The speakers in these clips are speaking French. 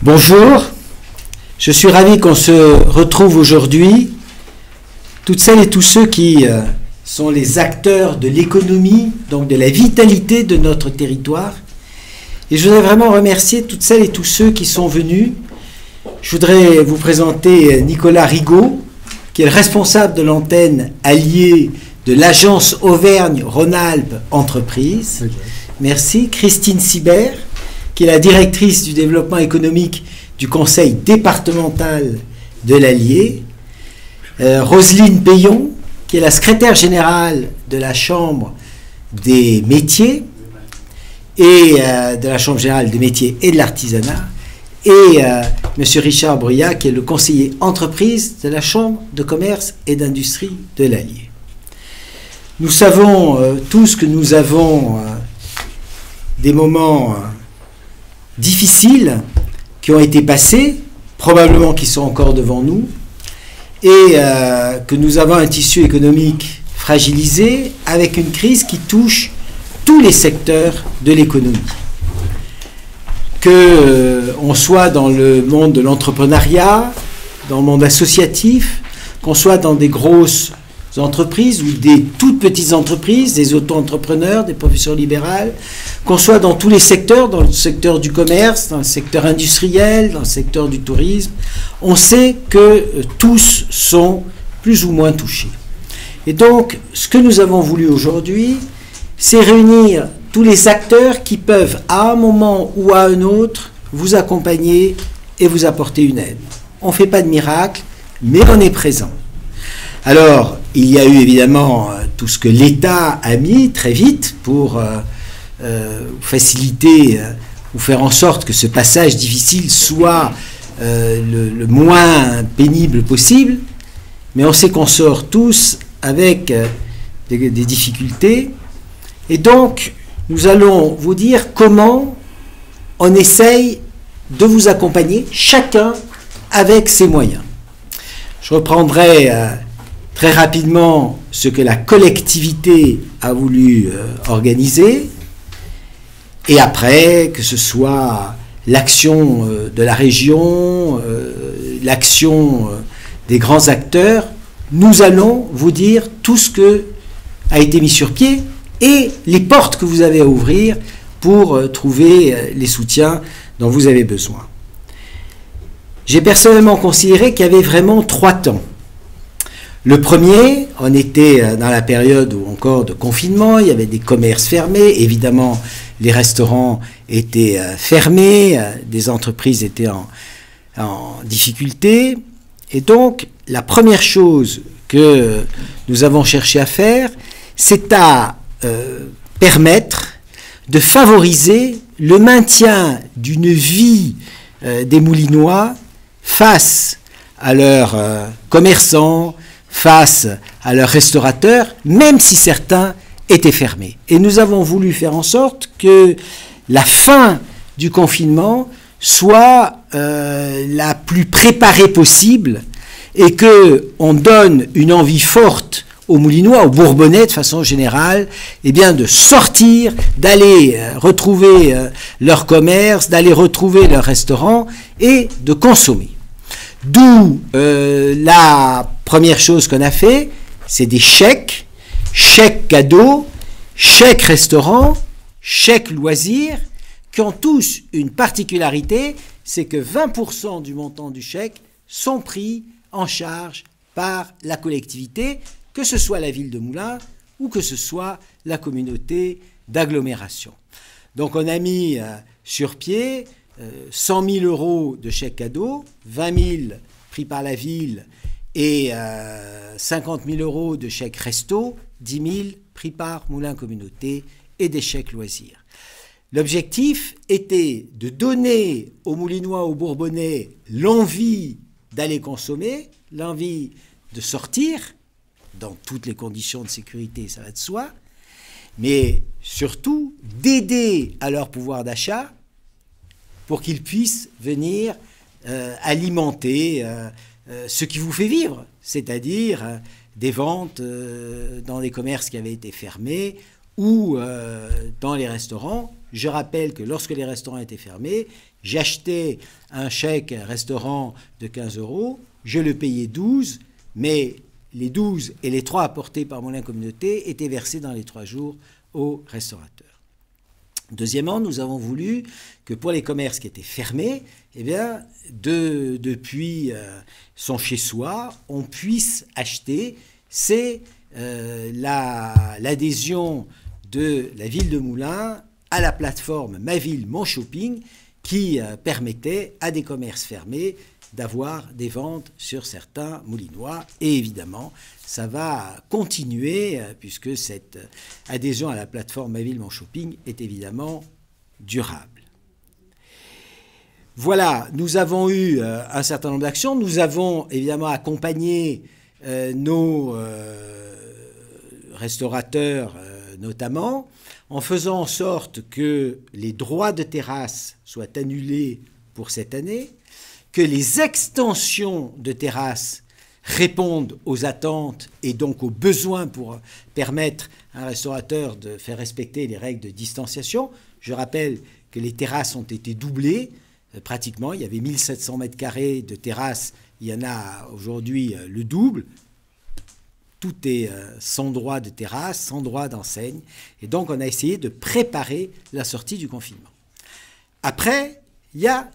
Bonjour, je suis ravi qu'on se retrouve aujourd'hui, toutes celles et tous ceux qui sont les acteurs de l'économie, donc de la vitalité de notre territoire. Et je voudrais vraiment remercier toutes celles et tous ceux qui sont venus. Je voudrais vous présenter Nicolas Rigaud, qui est le responsable de l'antenne alliée de l'agence Auvergne-Rhône-Alpes Entreprises. Okay. Merci. Christine Sibert, qui est la directrice du développement économique du conseil départemental de l'Allier. Roselyne Payon, qui est la secrétaire générale de la Chambre des métiers et de la Chambre générale des métiers et de l'artisanat. Et M. Richard Bruyat, qui est le conseiller entreprise de la Chambre de commerce et d'industrie de l'Allier. Nous savons tous que nous avons des moments difficiles qui ont été passés, probablement qui sont encore devant nous, et que nous avons un tissu économique fragilisé avec une crise qui touche tous les secteurs de l'économie. Qu'on soit dans le monde de l'entrepreneuriat, dans le monde associatif, qu'on soit dans des grosses entreprises ou des toutes petites entreprises, des auto-entrepreneurs, des professions libérales, qu'on soit dans tous les secteurs, dans le secteur du commerce, dans le secteur industriel, dans le secteur du tourisme, on sait que tous sont plus ou moins touchés. Et donc, ce que nous avons voulu aujourd'hui, c'est réunir tous les acteurs qui peuvent, à un moment ou à un autre, vous accompagner et vous apporter une aide. On ne fait pas de miracle, mais on est présent. Alors, il y a eu évidemment tout ce que l'État a mis très vite pour faciliter ou faire en sorte que ce passage difficile soit le moins pénible possible, mais on sait qu'on sort tous avec des difficultés, et donc nous allons vous dire comment on essaye de vous accompagner, chacun avec ses moyens. Je reprendrai très rapidement ce que la collectivité a voulu organiser, et après, que ce soit l'action de la région, l'action des grands acteurs, nous allons vous dire tout ce que a été mis sur pied et les portes que vous avez à ouvrir pour trouver les soutiens dont vous avez besoin. J'ai personnellement considéré qu'il y avait vraiment 3 temps. Le premier, on était dans la période encore de confinement, il y avait des commerces fermés, évidemment les restaurants étaient fermés, des entreprises étaient en difficulté, et donc la première chose que nous avons cherché à faire, c'est à permettre de favoriser le maintien d'une vie des Moulinois face à leurs commerçants, face à leurs restaurateurs, même si certains étaient fermés. Et nous avons voulu faire en sorte que la fin du confinement soit la plus préparée possible et qu'on donne une envie forte aux Moulinois, aux Bourbonnais de façon générale, eh bien de sortir, d'aller retrouver leur commerce, d'aller retrouver leur restaurant et de consommer. D'où la première chose qu'on a fait, c'est des chèques, chèques cadeaux, chèques restaurants, chèques loisirs, qui ont tous une particularité, c'est que 20% du montant du chèque sont pris en charge par la collectivité, que ce soit la ville de Moulins ou que ce soit la communauté d'agglomération. Donc on a mis sur pied 100 000 € de chèques cadeaux, 20 000 pris par la ville et 50 000 € de chèques resto, 10 000 pris par Moulins Communauté et des chèques loisirs. L'objectif était de donner aux Moulinois, aux Bourbonnais, l'envie d'aller consommer, l'envie de sortir, dans toutes les conditions de sécurité, ça va de soi, mais surtout d'aider à leur pouvoir d'achat pour qu'ils puissent venir alimenter ce qui vous fait vivre, c'est-à-dire des ventes dans des commerces qui avaient été fermés ou dans les restaurants. Je rappelle que lorsque les restaurants étaient fermés, j'achetais un chèque restaurant de 15 €, je le payais 12, mais les 12 et les 3 apportés par Moulins Communauté étaient versés dans les 3 jours aux restaurateurs. Deuxièmement, nous avons voulu que pour les commerces qui étaient fermés, eh bien, depuis son chez-soi, on puisse acheter. C'est l'adhésion de la ville de Moulins à la plateforme Ma Ville, Mon Shopping, qui permettait à des commerces fermés d'avoir des ventes sur certains moulinois. Et évidemment, ça va continuer puisque cette adhésion à la plateforme Ma Ville, Mon Shopping est évidemment durable. Voilà, nous avons eu un certain nombre d'actions. Nous avons évidemment accompagné nos restaurateurs notamment, en faisant en sorte que les droits de terrasse soient annulés pour cette année, que les extensions de terrasse répondent aux attentes et donc aux besoins pour permettre à un restaurateur de faire respecter les règles de distanciation. Je rappelle que les terrasses ont été doublées, pratiquement, il y avait 1700 mètres carrés de terrasses, il y en a aujourd'hui le double. Tout est sans droit de terrasse, sans droit d'enseigne. Et donc, on a essayé de préparer la sortie du confinement. Après, il y a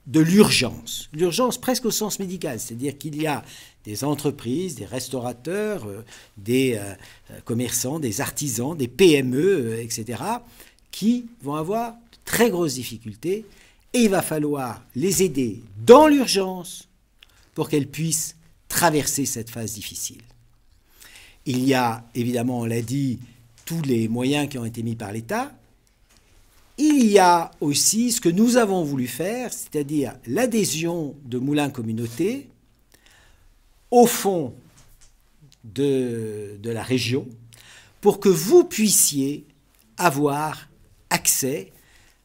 de l'urgence. L'urgence presque au sens médical. C'est-à-dire qu'il y a des entreprises, des restaurateurs, des commerçants, des artisans, des PME, etc., qui vont avoir de très grosses difficultés. Et il va falloir les aider dans l'urgence pour qu'elles puissent traverser cette phase difficile. Il y a, évidemment, on l'a dit, tous les moyens qui ont été mis par l'État. Il y a aussi ce que nous avons voulu faire, c'est-à-dire l'adhésion de Moulins Communauté au fonds de la région pour que vous puissiez avoir accès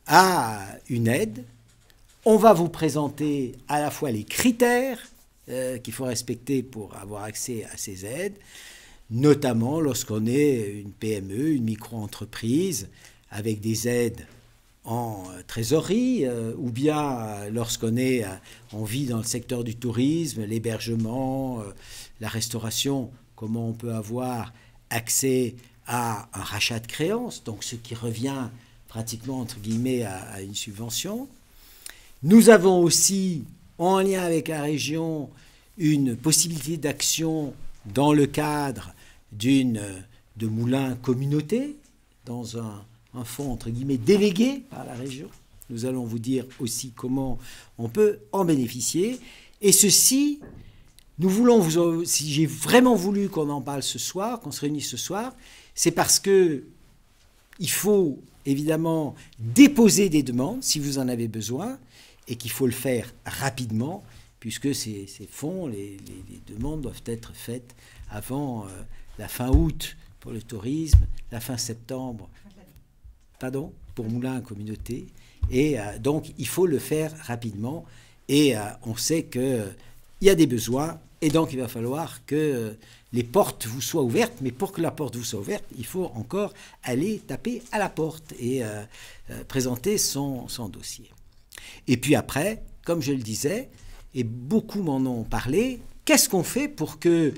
à une aide. On va vous présenter à la fois les critères qu'il faut respecter pour avoir accès à ces aides, notamment lorsqu'on est une PME, une micro-entreprise, avec des aides en trésorerie, ou bien lorsqu'on vit dans le secteur du tourisme, l'hébergement, la restauration, comment on peut avoir accès à un rachat de créances, donc ce qui revient pratiquement, entre guillemets, à une subvention. Nous avons aussi, en lien avec la région, une possibilité d'action dans le cadre de Moulins Communauté, dans un fonds, entre guillemets, délégué par la région. Nous allons vous dire aussi comment on peut en bénéficier. Et ceci, nous voulons si j'ai vraiment voulu qu'on en parle ce soir, qu'on se réunisse ce soir, c'est parce que il faut évidemment déposer des demandes si vous en avez besoin et qu'il faut le faire rapidement puisque ces fonds, les demandes doivent être faites avant la fin août pour le tourisme, la fin septembre pour Moulins Communauté. Et donc, il faut le faire rapidement. Et on sait qu'il y a des besoins. Et donc, il va falloir que les portes vous soient ouvertes. Mais pour que la porte vous soit ouverte, il faut encore aller taper à la porte et présenter son dossier. Et puis après, comme je le disais, et beaucoup m'en ont parlé, qu'est-ce qu'on fait pour que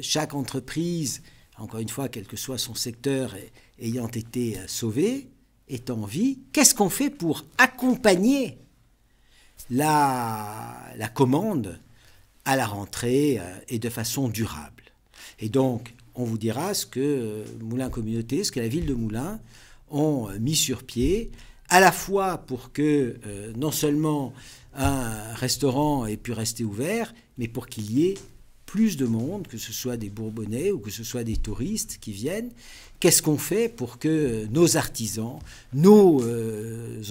chaque entreprise, encore une fois, quel que soit son secteur ayant été sauvé, est en vie, qu'est-ce qu'on fait pour accompagner la commande à la rentrée et de façon durable? Et donc, on vous dira ce que Moulins Communauté, ce que la ville de Moulins ont mis sur pied, à la fois pour que non seulement un restaurant ait pu rester ouvert, mais pour qu'il y ait plus de monde, que ce soit des Bourbonnais ou que ce soit des touristes qui viennent. Qu'est-ce qu'on fait pour que nos artisans, nos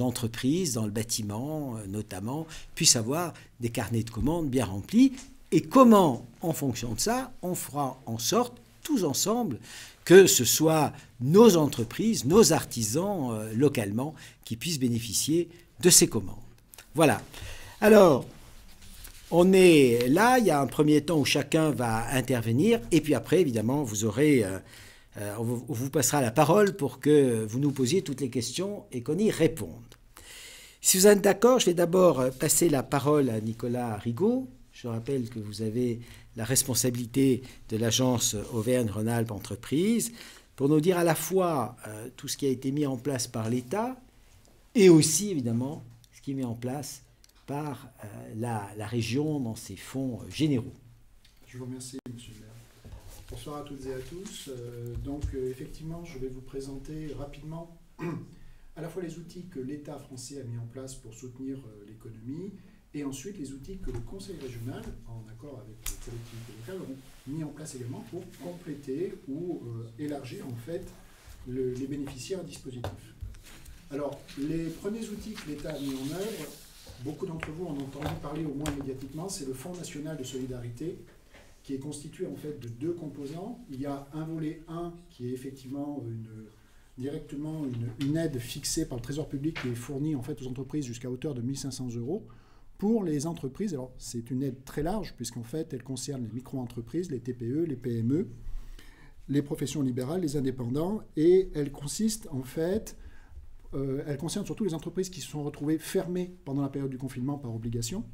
entreprises dans le bâtiment notamment, puissent avoir des carnets de commandes bien remplis? Et comment, en fonction de ça, on fera en sorte, tous ensemble, que ce soit nos entreprises, nos artisans localement qui puissent bénéficier de ces commandes. Voilà. Alors, on est là, il y a un premier temps où chacun va intervenir, et puis après, évidemment, vous aurez on vous passera la parole pour que vous nous posiez toutes les questions et qu'on y réponde. Si vous êtes d'accord, je vais d'abord passer la parole à Nicolas Rigaud. Je rappelle que vous avez la responsabilité de l'agence Auvergne-Rhône-Alpes Entreprises pour nous dire à la fois tout ce qui a été mis en place par l'État et aussi, évidemment, ce qui est mis en place par la région dans ses fonds généraux. Je vous remercie, Monsieur le maire. Bonsoir à toutes et à tous. Effectivement, je vais vous présenter rapidement à la fois les outils que l'État français a mis en place pour soutenir l'économie et ensuite les outils que le Conseil régional, en accord avec les collectivités locales, ont mis en place également pour compléter ou élargir en fait les bénéficiaires dispositifs. Alors, les premiers outils que l'État a mis en œuvre, beaucoup d'entre vous en ont entendu parler au moins médiatiquement, c'est le Fonds national de solidarité, qui est constitué en fait de deux composants. Il y a un volet 1 qui est effectivement directement une aide fixée par le Trésor public qui est fournie en fait aux entreprises jusqu'à hauteur de 1 500 €. Pour les entreprises, alors c'est une aide très large puisqu'en fait elle concerne les micro-entreprises, les TPE, les PME, les professions libérales, les indépendants, et elle consiste en fait, elle concerne surtout les entreprises qui se sont retrouvées fermées pendant la période du confinement par obligation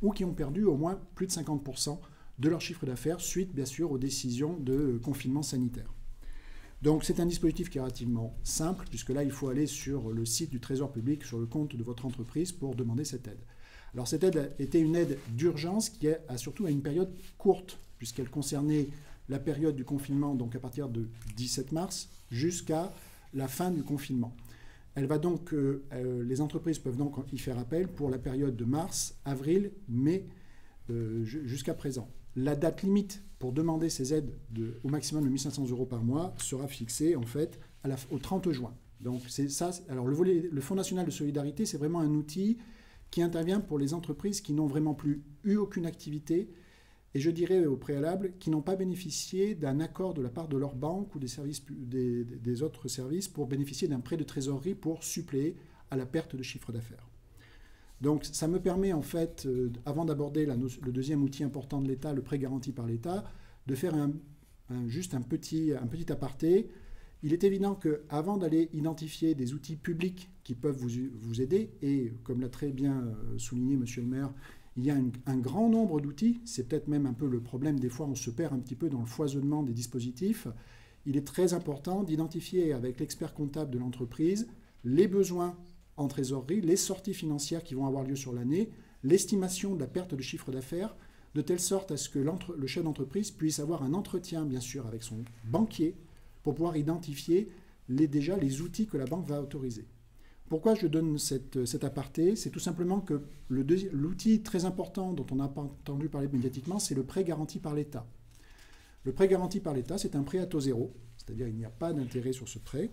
ou qui ont perdu au moins plus de 50% de leur chiffre d'affaires suite bien sûr aux décisions de confinement sanitaire. Donc c'est un dispositif qui est relativement simple, puisque là il faut aller sur le site du Trésor public, sur le compte de votre entreprise pour demander cette aide. Alors cette aide était une aide d'urgence qui a surtout à une période courte, puisqu'elle concernait la période du confinement, donc à partir de 17 mars jusqu'à la fin du confinement. Elle va donc, les entreprises peuvent donc y faire appel pour la période de mars, avril, mai, jusqu'à présent. La date limite pour demander ces aides au maximum de 1 500 € par mois sera fixée en fait au 30 juin. Donc c'est ça. Alors le Fonds national de solidarité, c'est vraiment un outil qui intervient pour les entreprises qui n'ont vraiment plus eu aucune activité et je dirais au préalable qui n'ont pas bénéficié d'un accord de la part de leur banque ou des autres services pour bénéficier d'un prêt de trésorerie pour suppléer à la perte de chiffre d'affaires. Donc ça me permet en fait, avant d'aborder le deuxième outil important de l'État, le prêt garanti par l'État, de faire juste un petit aparté. Il est évident qu'avant d'aller identifier des outils publics qui peuvent vous aider, et comme l'a très bien souligné Monsieur le maire, il y a un grand nombre d'outils, c'est peut-être même un peu le problème, des fois on se perd un petit peu dans le foisonnement des dispositifs. Il est très important d'identifier avec l'expert comptable de l'entreprise les besoins en trésorerie, les sorties financières qui vont avoir lieu sur l'année, l'estimation de la perte de chiffre d'affaires, de telle sorte à ce que le chef d'entreprise puisse avoir un entretien, bien sûr, avec son banquier pour pouvoir identifier déjà les outils que la banque va autoriser. Pourquoi je donne cet aparté? C'est tout simplement que l'outil très important dont on n'a pas entendu parler médiatiquement, c'est le prêt garanti par l'État. Le prêt garanti par l'État, c'est un prêt à taux zéro, c'est-à-dire il n'y a pas d'intérêt sur ce prêt,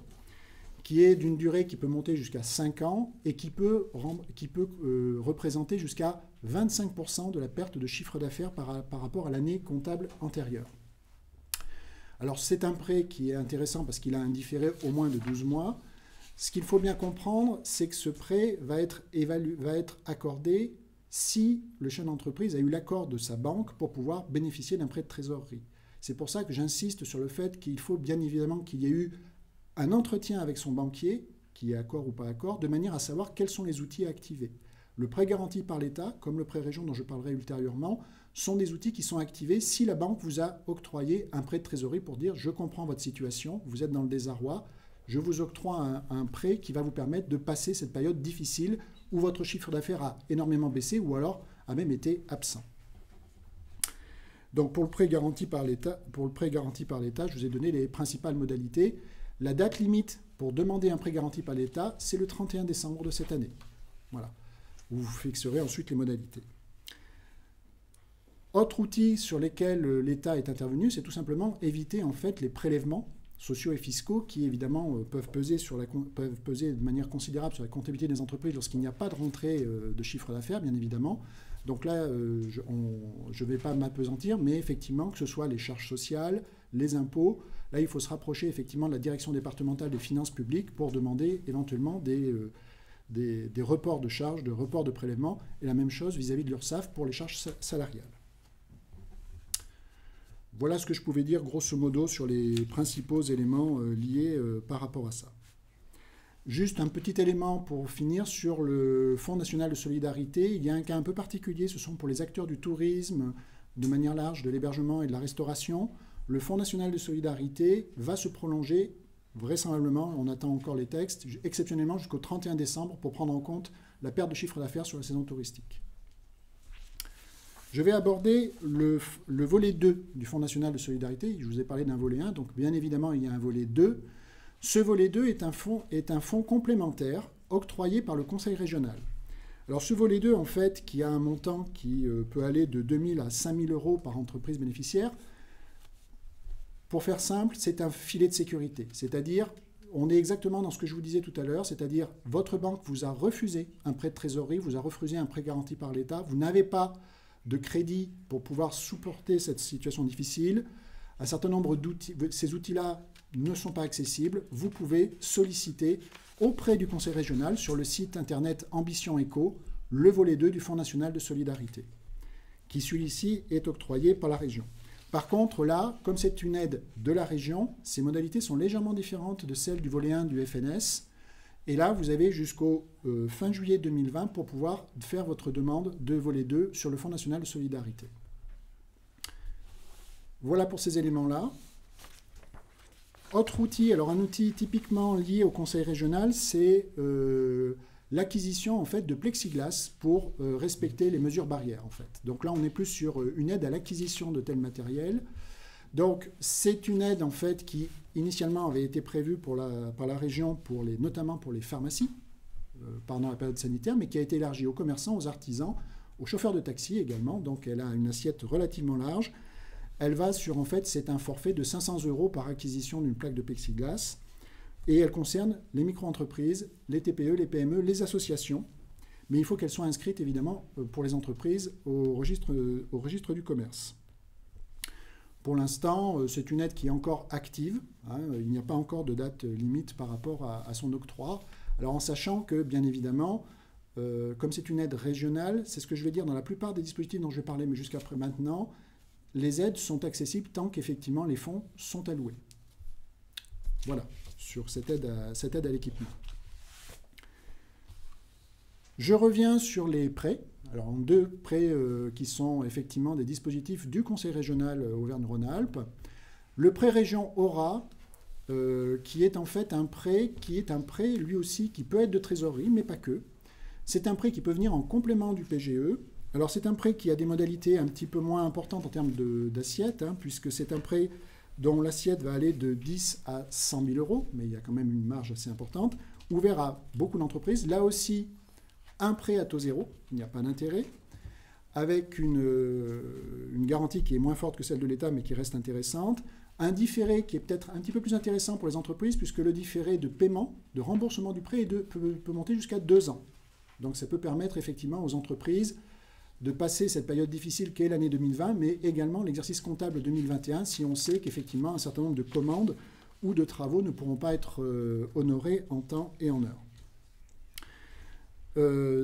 qui est d'une durée qui peut monter jusqu'à 5 ans et qui peut représenter jusqu'à 25% de la perte de chiffre d'affaires par rapport à l'année comptable antérieure. Alors c'est un prêt qui est intéressant parce qu'il a un différé au moins de 12 mois. Ce qu'il faut bien comprendre, c'est que ce prêt va être accordé si le chef d'entreprise a eu l'accord de sa banque pour pouvoir bénéficier d'un prêt de trésorerie. C'est pour ça que j'insiste sur le fait qu'il faut bien évidemment qu'il y ait eu un entretien avec son banquier, qui est accord ou pas accord, de manière à savoir quels sont les outils à activer. Le prêt garanti par l'État, comme le prêt région dont je parlerai ultérieurement, sont des outils qui sont activés si la banque vous a octroyé un prêt de trésorerie pour dire « je comprends votre situation, vous êtes dans le désarroi, je vous octroie un prêt qui va vous permettre de passer cette période difficile où votre chiffre d'affaires a énormément baissé ou alors a même été absent ». Donc pour le prêt garanti par l'État, je vous ai donné les principales modalités. La date limite pour demander un prêt garanti par l'État, c'est le 31 décembre de cette année. Voilà. Vous fixerez ensuite les modalités. Autre outil sur lesquels l'État est intervenu, c'est tout simplement éviter en fait les prélèvements sociaux et fiscaux qui évidemment peuvent peser de manière considérable sur la comptabilité des entreprises lorsqu'il n'y a pas de rentrée de chiffre d'affaires, bien évidemment. Donc là, je ne vais pas m'appesantir, mais effectivement, que ce soit les charges sociales, les impôts, là, il faut se rapprocher effectivement de la direction départementale des finances publiques pour demander éventuellement des reports de charges, de reports de prélèvements, et la même chose vis-à-vis de l'URSSAF pour les charges salariales. Voilà ce que je pouvais dire grosso modo sur les principaux éléments liés par rapport à ça. Juste un petit élément pour finir sur le Fonds national de solidarité. Il y a un cas un peu particulier, ce sont pour les acteurs du tourisme, de manière large, de l'hébergement et de la restauration. Le Fonds national de solidarité va se prolonger, vraisemblablement, on attend encore les textes, exceptionnellement jusqu'au 31 décembre pour prendre en compte la perte de chiffre d'affaires sur la saison touristique. Je vais aborder le volet 2 du Fonds national de solidarité. Je vous ai parlé d'un volet 1, donc bien évidemment il y a un volet 2. Ce volet 2 est un fonds complémentaire octroyé par le Conseil régional. Alors ce volet 2, en fait, qui a un montant qui peut aller de 2 000 à 5 000 euros par entreprise bénéficiaire, pour faire simple, c'est un filet de sécurité. C'est-à-dire, on est exactement dans ce que je vous disais tout à l'heure, c'est-à-dire votre banque vous a refusé un prêt de trésorerie, vous a refusé un prêt garanti par l'État, vous n'avez pas de crédit pour pouvoir supporter cette situation difficile. Un certain nombre d'outils, ces outils-là ne sont pas accessibles. Vous pouvez solliciter auprès du Conseil régional sur le site internet Ambition Éco le volet 2 du Fonds national de solidarité, qui celui-ci est octroyé par la région. Par contre, là, comme c'est une aide de la région, ces modalités sont légèrement différentes de celles du volet 1 du FNS. Et là, vous avez jusqu'au fin juillet 2020 pour pouvoir faire votre demande de volet 2 sur le Fonds national de solidarité. Voilà pour ces éléments-là. Autre outil, alors un outil typiquement lié au conseil régional, c'est l'acquisition en fait, de plexiglas pour respecter les mesures barrières. En fait. Donc là, on est plus sur une aide à l'acquisition de tel matériel. Donc c'est une aide en fait qui initialement avait été prévue par la région notamment pour les pharmacies pendant la période sanitaire, mais qui a été élargie aux commerçants, aux artisans, aux chauffeurs de taxi également. Donc elle a une assiette relativement large. Elle va sur, en fait, c'est un forfait de 500 € par acquisition d'une plaque de plexiglas. Et elle concerne les micro-entreprises, les TPE, les PME, les associations. Mais il faut qu'elles soient inscrites, évidemment, pour les entreprises au registre du commerce. Pour l'instant, c'est une aide qui est encore active. Hein, il n'y a pas encore de date limite par rapport à son octroi. Alors en sachant que, bien évidemment, comme c'est une aide régionale, c'est ce que je vais dire dans la plupart des dispositifs dont je vais parler, mais jusqu'à maintenant, les aides sont accessibles tant qu'effectivement les fonds sont alloués. Voilà, sur cette aide à l'équipement. Je reviens sur les prêts. Alors, deux prêts qui sont effectivement des dispositifs du Conseil régional Auvergne-Rhône-Alpes. Le prêt région Aura, qui est en fait un prêt lui aussi qui peut être de trésorerie, mais pas que. C'est un prêt qui peut venir en complément du PGE. Alors c'est un prêt qui a des modalités un petit peu moins importantes en termes d'assiette, hein, puisque c'est un prêt dont l'assiette va aller de 10 à 100 000 €, mais il y a quand même une marge assez importante, ouvert à beaucoup d'entreprises. Là aussi, un prêt à taux zéro, il n'y a pas d'intérêt, avec une garantie qui est moins forte que celle de l'État, mais qui reste intéressante. Un différé qui est peut-être un petit peu plus intéressant pour les entreprises, puisque le différé de paiement, de remboursement du prêt, peut monter jusqu'à 2 ans. Donc ça peut permettre effectivement aux entreprises de passer cette période difficile qu'est l'année 2020, mais également l'exercice comptable 2021, si on sait qu'effectivement un certain nombre de commandes ou de travaux ne pourront pas être honorés en temps et en heure.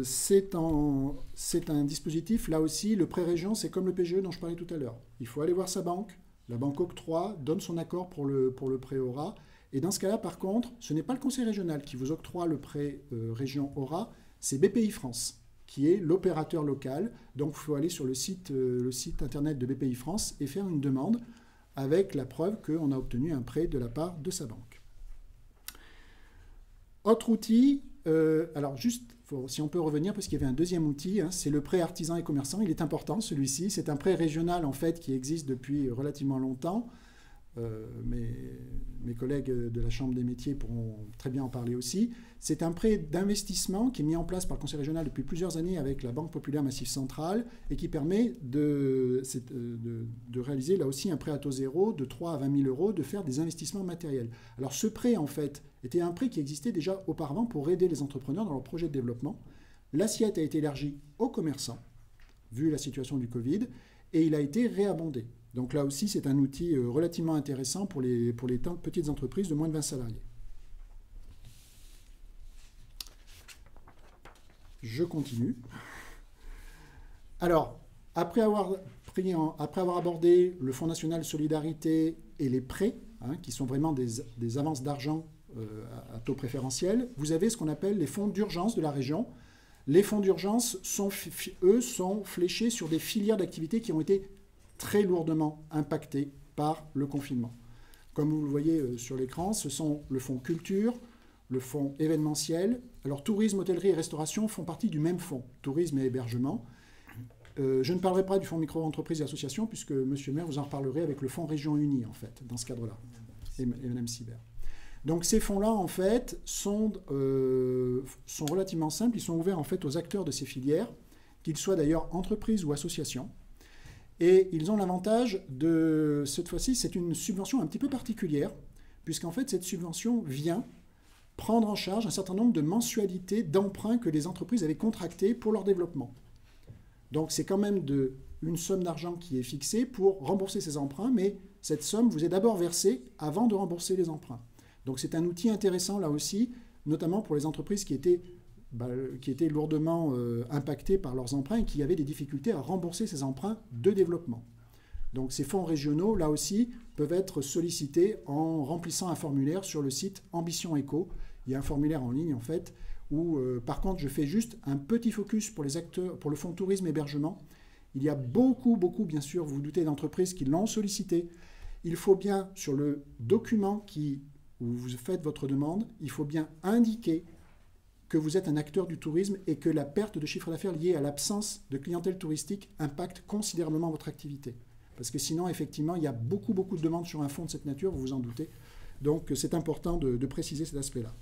C'est un dispositif, là aussi, le prêt région, c'est comme le PGE dont je parlais tout à l'heure. Il faut aller voir sa banque, la banque octroie, donne son accord pour le prêt Aura, et dans ce cas-là, par contre, ce n'est pas le conseil régional qui vous octroie le prêt région Aura, c'est BPI France, qui est l'opérateur local. Donc, il faut aller sur le site internet de BPI France et faire une demande avec la preuve qu'on a obtenu un prêt de la part de sa banque. Autre outil, alors juste, si on peut revenir, parce qu'il y avait un deuxième outil, hein, c'est le prêt artisan et commerçant. Il est important, celui-ci. C'est un prêt régional, en fait, qui existe depuis relativement longtemps. Mes collègues de la Chambre des métiers pourront très bien en parler aussi. C'est un prêt d'investissement qui est mis en place par le Conseil régional depuis plusieurs années avec la Banque populaire Massif Central et qui permet de réaliser là aussi un prêt à taux zéro de 3 à 20 000 €, de faire des investissements matériels. Alors ce prêt en fait était un prêt qui existait déjà auparavant pour aider les entrepreneurs dans leur projet de développement. L'assiette a été élargie aux commerçants, vu la situation du Covid, et il a été réabondé. Donc là aussi, c'est un outil relativement intéressant pour les petites entreprises de moins de 20 salariés. Je continue. Alors, Après avoir abordé le Fonds national de solidarité et les prêts, hein, qui sont vraiment des avances d'argent à taux préférentiel, vous avez ce qu'on appelle les fonds d'urgence de la région. Les fonds d'urgence, eux, sont fléchés sur des filières d'activité qui ont été très lourdement impactées par le confinement. Comme vous le voyez sur l'écran, ce sont le fonds culture, le fonds événementiel. Alors tourisme, hôtellerie et restauration font partie du même fonds, tourisme et hébergement. Je ne parlerai pas du fonds micro-entreprises et associations, puisque M. le maire vous en reparlerez avec le fonds Région Unie, en fait, dans ce cadre-là, et Mme Sibert. Donc ces fonds-là, en fait, sont relativement simples. Ils sont ouverts, en fait, aux acteurs de ces filières, qu'ils soient d'ailleurs entreprises ou associations. Et ils ont l'avantage de, cette fois-ci, c'est une subvention un petit peu particulière, puisqu'en fait, cette subvention vient prendre en charge un certain nombre de mensualités d'emprunts que les entreprises avaient contractés pour leur développement. Donc c'est quand même une somme d'argent qui est fixée pour rembourser ces emprunts, mais cette somme vous est d'abord versée avant de rembourser les emprunts. Donc c'est un outil intéressant là aussi, notamment pour les entreprises qui étaient lourdement impactées par leurs emprunts et qui avaient des difficultés à rembourser ces emprunts de développement. Donc ces fonds régionaux, là aussi, peuvent être sollicités en remplissant un formulaire sur le site Ambition Éco. Il y a un formulaire en ligne, en fait, où, par contre, je fais juste un petit focus pour les acteurs, pour le fonds tourisme hébergement. Il y a beaucoup, bien sûr, vous vous doutez, d'entreprises qui l'ont sollicité. Il faut bien, sur le document où vous faites votre demande, il faut bien indiquer que vous êtes un acteur du tourisme et que la perte de chiffre d'affaires liée à l'absence de clientèle touristique impacte considérablement votre activité. Parce que sinon, effectivement, il y a beaucoup de demandes sur un fonds de cette nature, vous vous en doutez. Donc, c'est important de préciser cet aspect-là.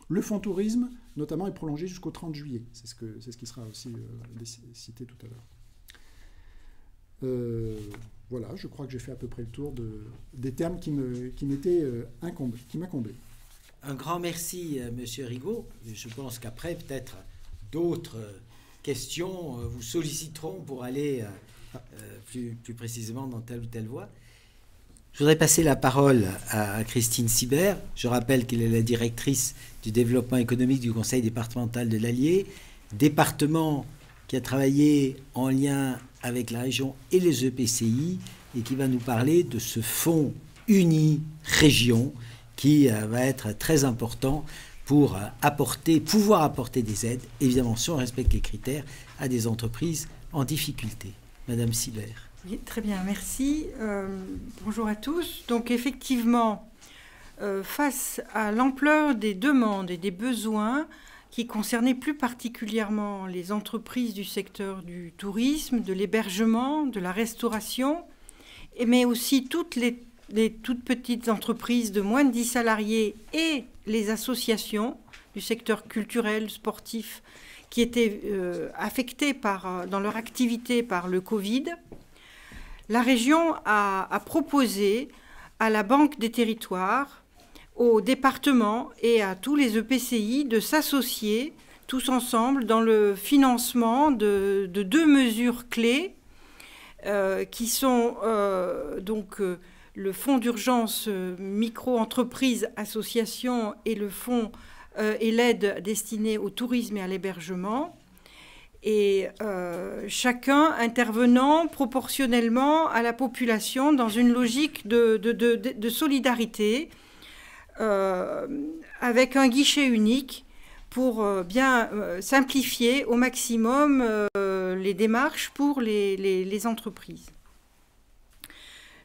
Le fonds tourisme, notamment, est prolongé jusqu'au 30 juillet. C'est ce qui sera aussi cité tout à l'heure. Voilà, je crois que j'ai fait à peu près le tour des termes qui m'incombaient. Un grand merci, Monsieur Rigaud. Je pense qu'après, peut-être, d'autres questions vous solliciteront pour aller plus précisément dans telle ou telle voie. Je voudrais passer la parole à Christine Sibert. Je rappelle qu'elle est la directrice du développement économique du Conseil départemental de l'Allier, département qui a travaillé en lien avec la région et les EPCI et qui va nous parler de ce fonds uni région qui va être très important pour pouvoir apporter des aides, évidemment si on respecte les critères, à des entreprises en difficulté. Madame Sibert. Oui, très bien, merci. Bonjour à tous. Donc effectivement, face à l'ampleur des demandes et des besoins qui concernaient plus particulièrement les entreprises du secteur du tourisme, de l'hébergement, de la restauration, mais aussi toutes les toutes petites entreprises de moins de 10 salariés et les associations du secteur culturel, sportif, qui étaient affectées dans leur activité par le Covid, la région a proposé à la Banque des territoires, aux départements et à tous les EPCI de s'associer tous ensemble dans le financement de deux mesures clés qui sont le fonds d'urgence micro-entreprises, associations et le fonds et l'aide destinée au tourisme et à l'hébergement. Et chacun intervenant proportionnellement à la population dans une logique de solidarité avec un guichet unique pour bien simplifier au maximum les démarches pour les entreprises.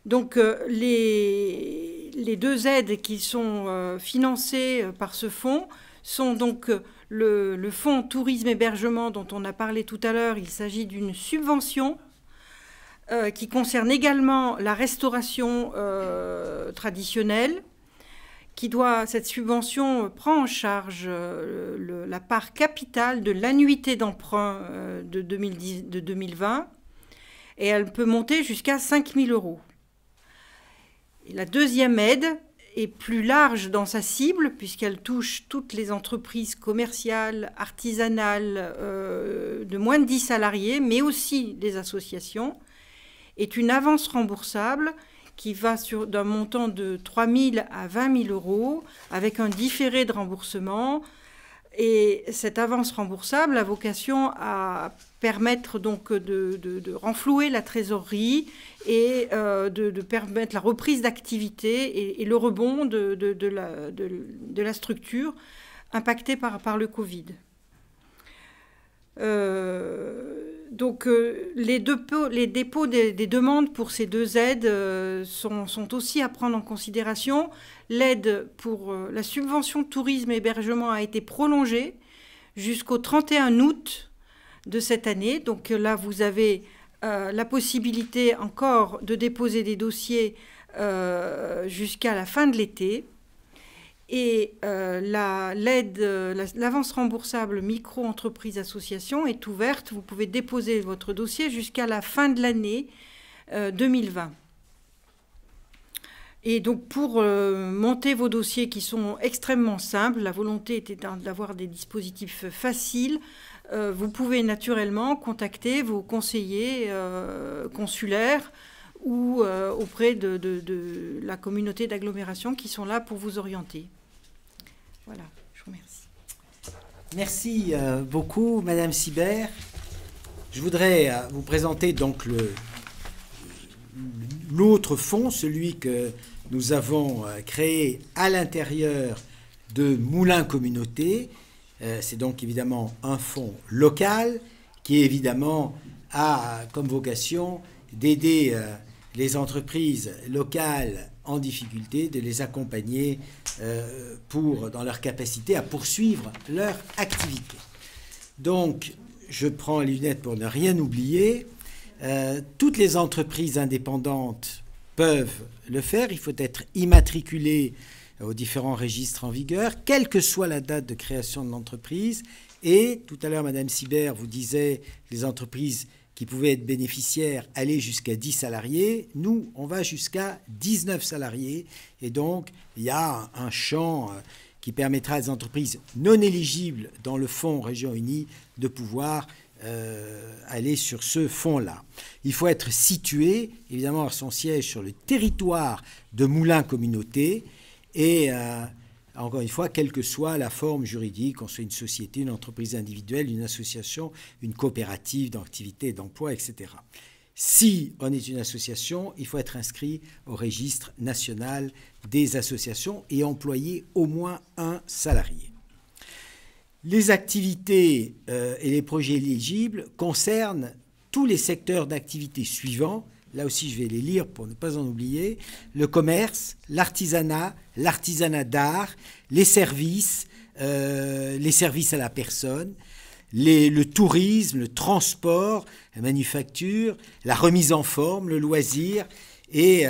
Donc les deux aides qui sont financées par ce fonds sont donc le fonds tourisme-hébergement dont on a parlé tout à l'heure. Il s'agit d'une subvention qui concerne également la restauration traditionnelle. Cette subvention prend en charge la part capitale de l'annuité d'emprunt de 2020 et elle peut monter jusqu'à 5 000 €. Et la deuxième aide est plus large dans sa cible puisqu'elle touche toutes les entreprises commerciales, artisanales de moins de 10 salariés, mais aussi des associations, est une avance remboursable qui va d'un montant de 3 000 à 20 000 € avec un différé de remboursement Et cette avance remboursable a vocation à permettre donc de renflouer la trésorerie et de permettre la reprise d'activité et le rebond de la structure impactée par le Covid. Donc les dépôts des demandes pour ces deux aides sont aussi à prendre en considération. L'aide pour la subvention tourisme et hébergement a été prolongée jusqu'au 31 août de cette année. Donc là, vous avez la possibilité encore de déposer des dossiers jusqu'à la fin de l'été. Et l'avance remboursable micro-entreprise association est ouverte. Vous pouvez déposer votre dossier jusqu'à la fin de l'année 2020. Et donc pour monter vos dossiers qui sont extrêmement simples, la volonté était d'avoir des dispositifs faciles. Vous pouvez naturellement contacter vos conseillers consulaires ou auprès de la communauté d'agglomération qui sont là pour vous orienter. Voilà, je vous remercie. Merci beaucoup, Madame Sibert. Je voudrais vous présenter donc l'autre fonds, celui que nous avons créé à l'intérieur de Moulins Communauté. C'est donc évidemment un fonds local qui évidemment a comme vocation d'aider les entreprises locales en difficulté, de les accompagner dans leur capacité à poursuivre leur activité. Donc, je prends les lunettes pour ne rien oublier. Toutes les entreprises indépendantes peuvent le faire. Il faut être immatriculé aux différents registres en vigueur, quelle que soit la date de création de l'entreprise. Et tout à l'heure, Madame Sibert vous disait les entreprises qui pouvaient être bénéficiaires allaient jusqu'à 10 salariés. Nous, on va jusqu'à 19 salariés. Et donc, il y a un champ qui permettra à des entreprises non éligibles dans le fonds Région Unie de pouvoir aller sur ce fonds-là. Il faut être situé, évidemment, à son siège sur le territoire de Moulins Communauté. Et encore une fois, quelle que soit la forme juridique, qu'on soit une société, une entreprise individuelle, une association, une coopérative d'activité et d'emploi, etc. Si on est une association, il faut être inscrit au registre national des associations et employer au moins un salarié. Les activités et les projets éligibles concernent tous les secteurs d'activité suivants. Là aussi, je vais les lire pour ne pas en oublier. Le commerce, l'artisanat d'art, les services à la personne, le tourisme, le transport, la manufacture, la remise en forme, le loisir et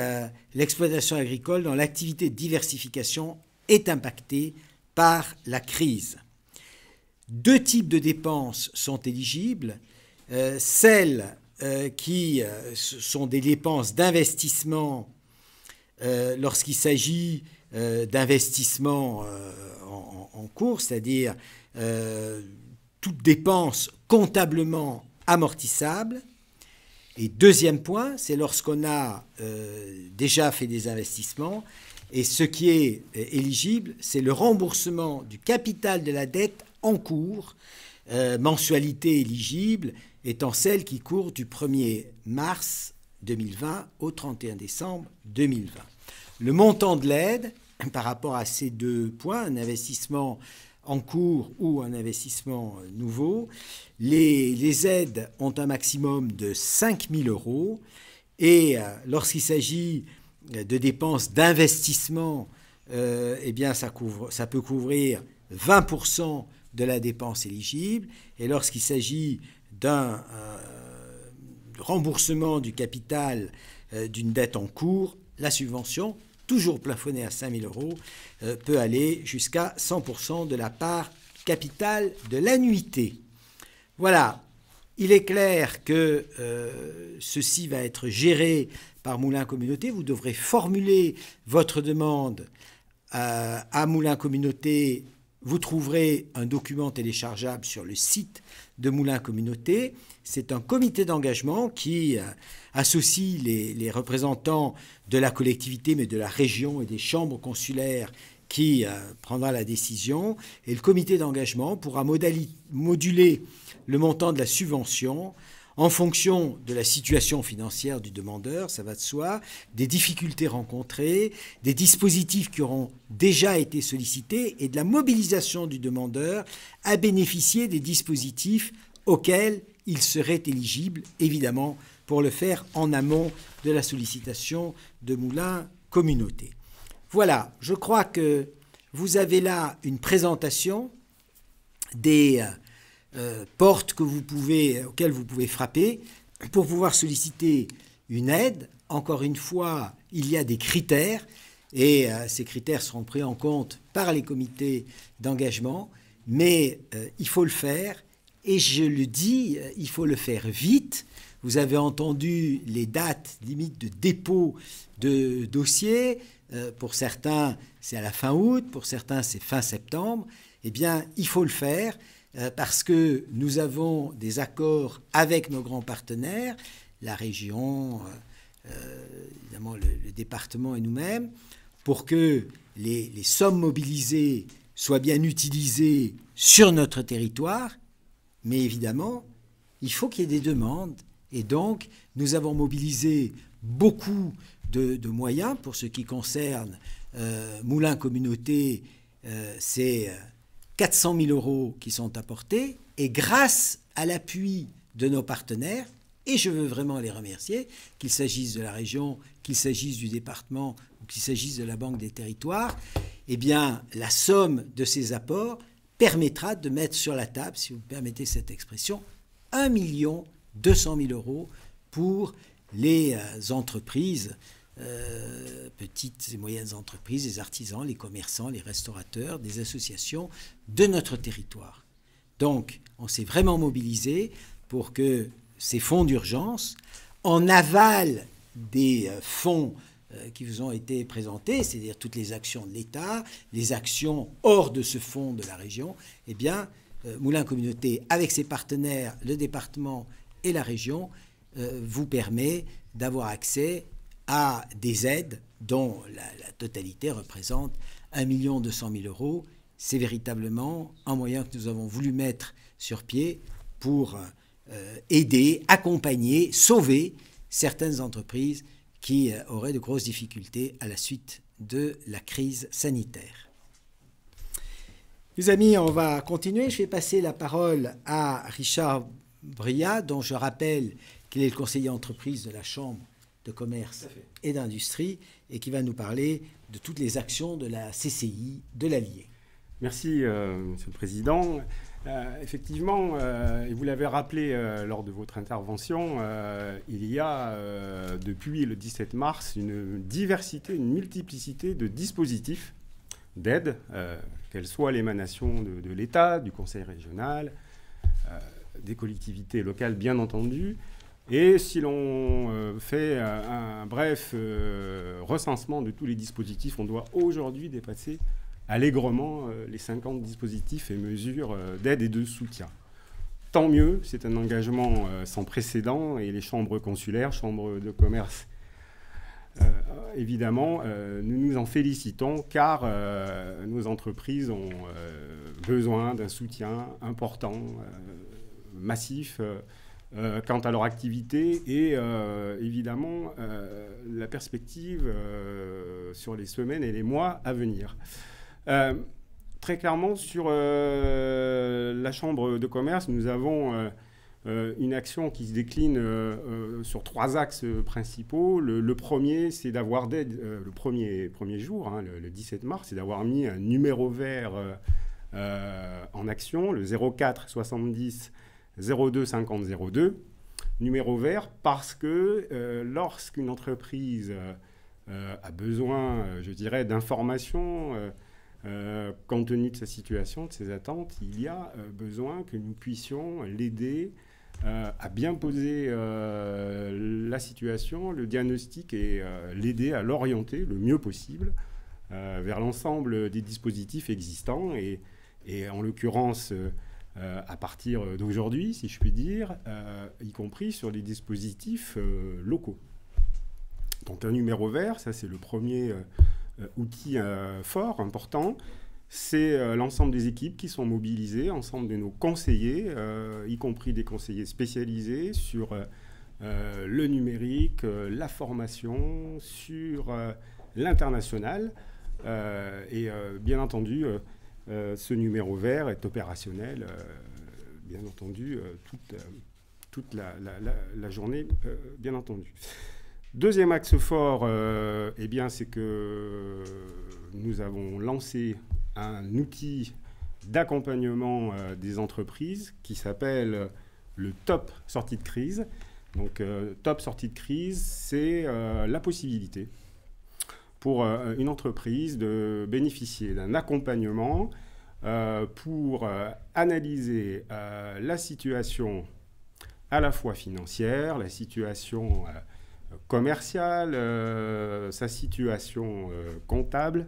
l'exploitation agricole dont l'activité de diversification est impactée par la crise. Deux types de dépenses sont éligibles. Celles qui sont des dépenses d'investissement lorsqu'il s'agit d'investissement en cours, c'est-à-dire toute dépense comptablement amortissable. Et deuxième point, c'est lorsqu'on a déjà fait des investissements. Et ce qui est éligible, c'est le remboursement du capital de la dette en cours, mensualité éligible étant celle qui court du 1er mars 2020 au 31 décembre 2020. Le montant de l'aide, par rapport à ces deux points, un investissement en cours ou un investissement nouveau, les aides ont un maximum de 5 000 € et lorsqu'il s'agit de dépenses d'investissement, eh bien ça peut couvrir 20% de la dépense éligible, et lorsqu'il s'agit d'un remboursement du capital d'une dette en cours, la subvention, toujours plafonnée à 5 000 €, peut aller jusqu'à 100% de la part capitale de l'annuité. Voilà, il est clair que ceci va être géré par Moulins Communauté. Vous devrez formuler votre demande à Moulins Communauté vous trouverez un document téléchargeable sur le site de Moulins Communauté. C'est un comité d'engagement qui associe les représentants de la collectivité, mais de la région et des chambres consulaires qui prendra la décision. Et le comité d'engagement pourra moduler le montant de la subvention en fonction de la situation financière du demandeur, ça va de soi, des difficultés rencontrées, des dispositifs qui auront déjà été sollicités et de la mobilisation du demandeur à bénéficier des dispositifs auxquels il serait éligible, évidemment, pour le faire en amont de la sollicitation de Moulins Communauté. Voilà, je crois que vous avez là une présentation des portes auxquelles vous pouvez frapper pour pouvoir solliciter une aide. Encore une fois, il y a des critères et ces critères seront pris en compte par les comités d'engagement, mais il faut le faire et je le dis, il faut le faire vite. Vous avez entendu les dates limites de dépôt de dossiers. Pour certains, c'est à la fin août, pour certains, c'est fin septembre. Eh bien, il faut le faire parce que nous avons des accords avec nos grands partenaires, la région, évidemment le département et nous-mêmes, pour que les sommes mobilisées soient bien utilisées sur notre territoire. Mais évidemment, il faut qu'il y ait des demandes. Et donc, nous avons mobilisé beaucoup de moyens pour ce qui concerne Moulins Communauté. C'est 400 000 € qui sont apportés. Et grâce à l'appui de nos partenaires, et je veux vraiment les remercier, qu'il s'agisse de la région, qu'il s'agisse du département ou qu'il s'agisse de la Banque des Territoires, eh bien, la somme de ces apports permettra de mettre sur la table, si vous me permettez cette expression, 1 200 000 € pour les entreprises, petites et moyennes entreprises, les artisans, les commerçants, les restaurateurs, des associations de notre territoire. Donc, on s'est vraiment mobilisé pour que ces fonds d'urgence, en aval des fonds qui vous ont été présentés, c'est-à-dire toutes les actions de l'État, les actions hors de ce fonds de la région, eh bien, Moulins Communauté, avec ses partenaires, le département et la région, vous permet d'avoir accès à des aides dont la totalité représente 1 200 000 €. C'est véritablement un moyen que nous avons voulu mettre sur pied pour aider, accompagner, sauver certaines entreprises qui auraient de grosses difficultés à la suite de la crise sanitaire. Les amis, on va continuer. Je vais passer la parole à Richard Briat, dont je rappelle qu'il est le conseiller entreprise de la Chambre de commerce et d'industrie et qui va nous parler de toutes les actions de la CCI de l'Allier. Merci, Monsieur le Président. Effectivement, et vous l'avez rappelé lors de votre intervention, il y a depuis le 17 mars une diversité, une multiplicité de dispositifs d'aide, qu'elles soient l'émanation de l'État, du Conseil régional, des collectivités locales bien entendu. Et si l'on fait un bref recensement de tous les dispositifs, on doit aujourd'hui dépasser allègrement les 50 dispositifs et mesures d'aide et de soutien. Tant mieux, c'est un engagement sans précédent et les chambres consulaires, chambres de commerce, évidemment, nous nous en félicitons car nos entreprises ont besoin d'un soutien important, massif, quant à leur activité et évidemment la perspective sur les semaines et les mois à venir. Très clairement, sur la Chambre de commerce, nous avons une action qui se décline sur 3 axes principaux. Le premier, c'est d'avoir le premier jour, hein, le 17 mars, c'est d'avoir mis un numéro vert en action, le 04 70 02 50 02. Numéro vert parce que lorsqu'une entreprise a besoin, je dirais, d'informations compte tenu de sa situation, de ses attentes, il y a besoin que nous puissions l'aider à bien poser la situation, le diagnostic et l'aider à l'orienter le mieux possible vers l'ensemble des dispositifs existants. Et et en l'occurrence à partir d'aujourd'hui, si je puis dire, y compris sur les dispositifs locaux. Donc un numéro vert, ça c'est le premier outil fort, important. C'est l'ensemble des équipes qui sont mobilisées, l'ensemble de nos conseillers, y compris des conseillers spécialisés sur le numérique, la formation, sur l'international. Et bien entendu, ce numéro vert est opérationnel, bien entendu, toute la journée, bien entendu. Deuxième axe fort, eh bien, c'est que nous avons lancé un outil d'accompagnement des entreprises qui s'appelle le Top Sortie de crise. Donc, Top Sortie de crise, c'est la possibilité pour une entreprise de bénéficier d'un accompagnement pour analyser la situation à la fois financière, la situation commerciale, sa situation comptable,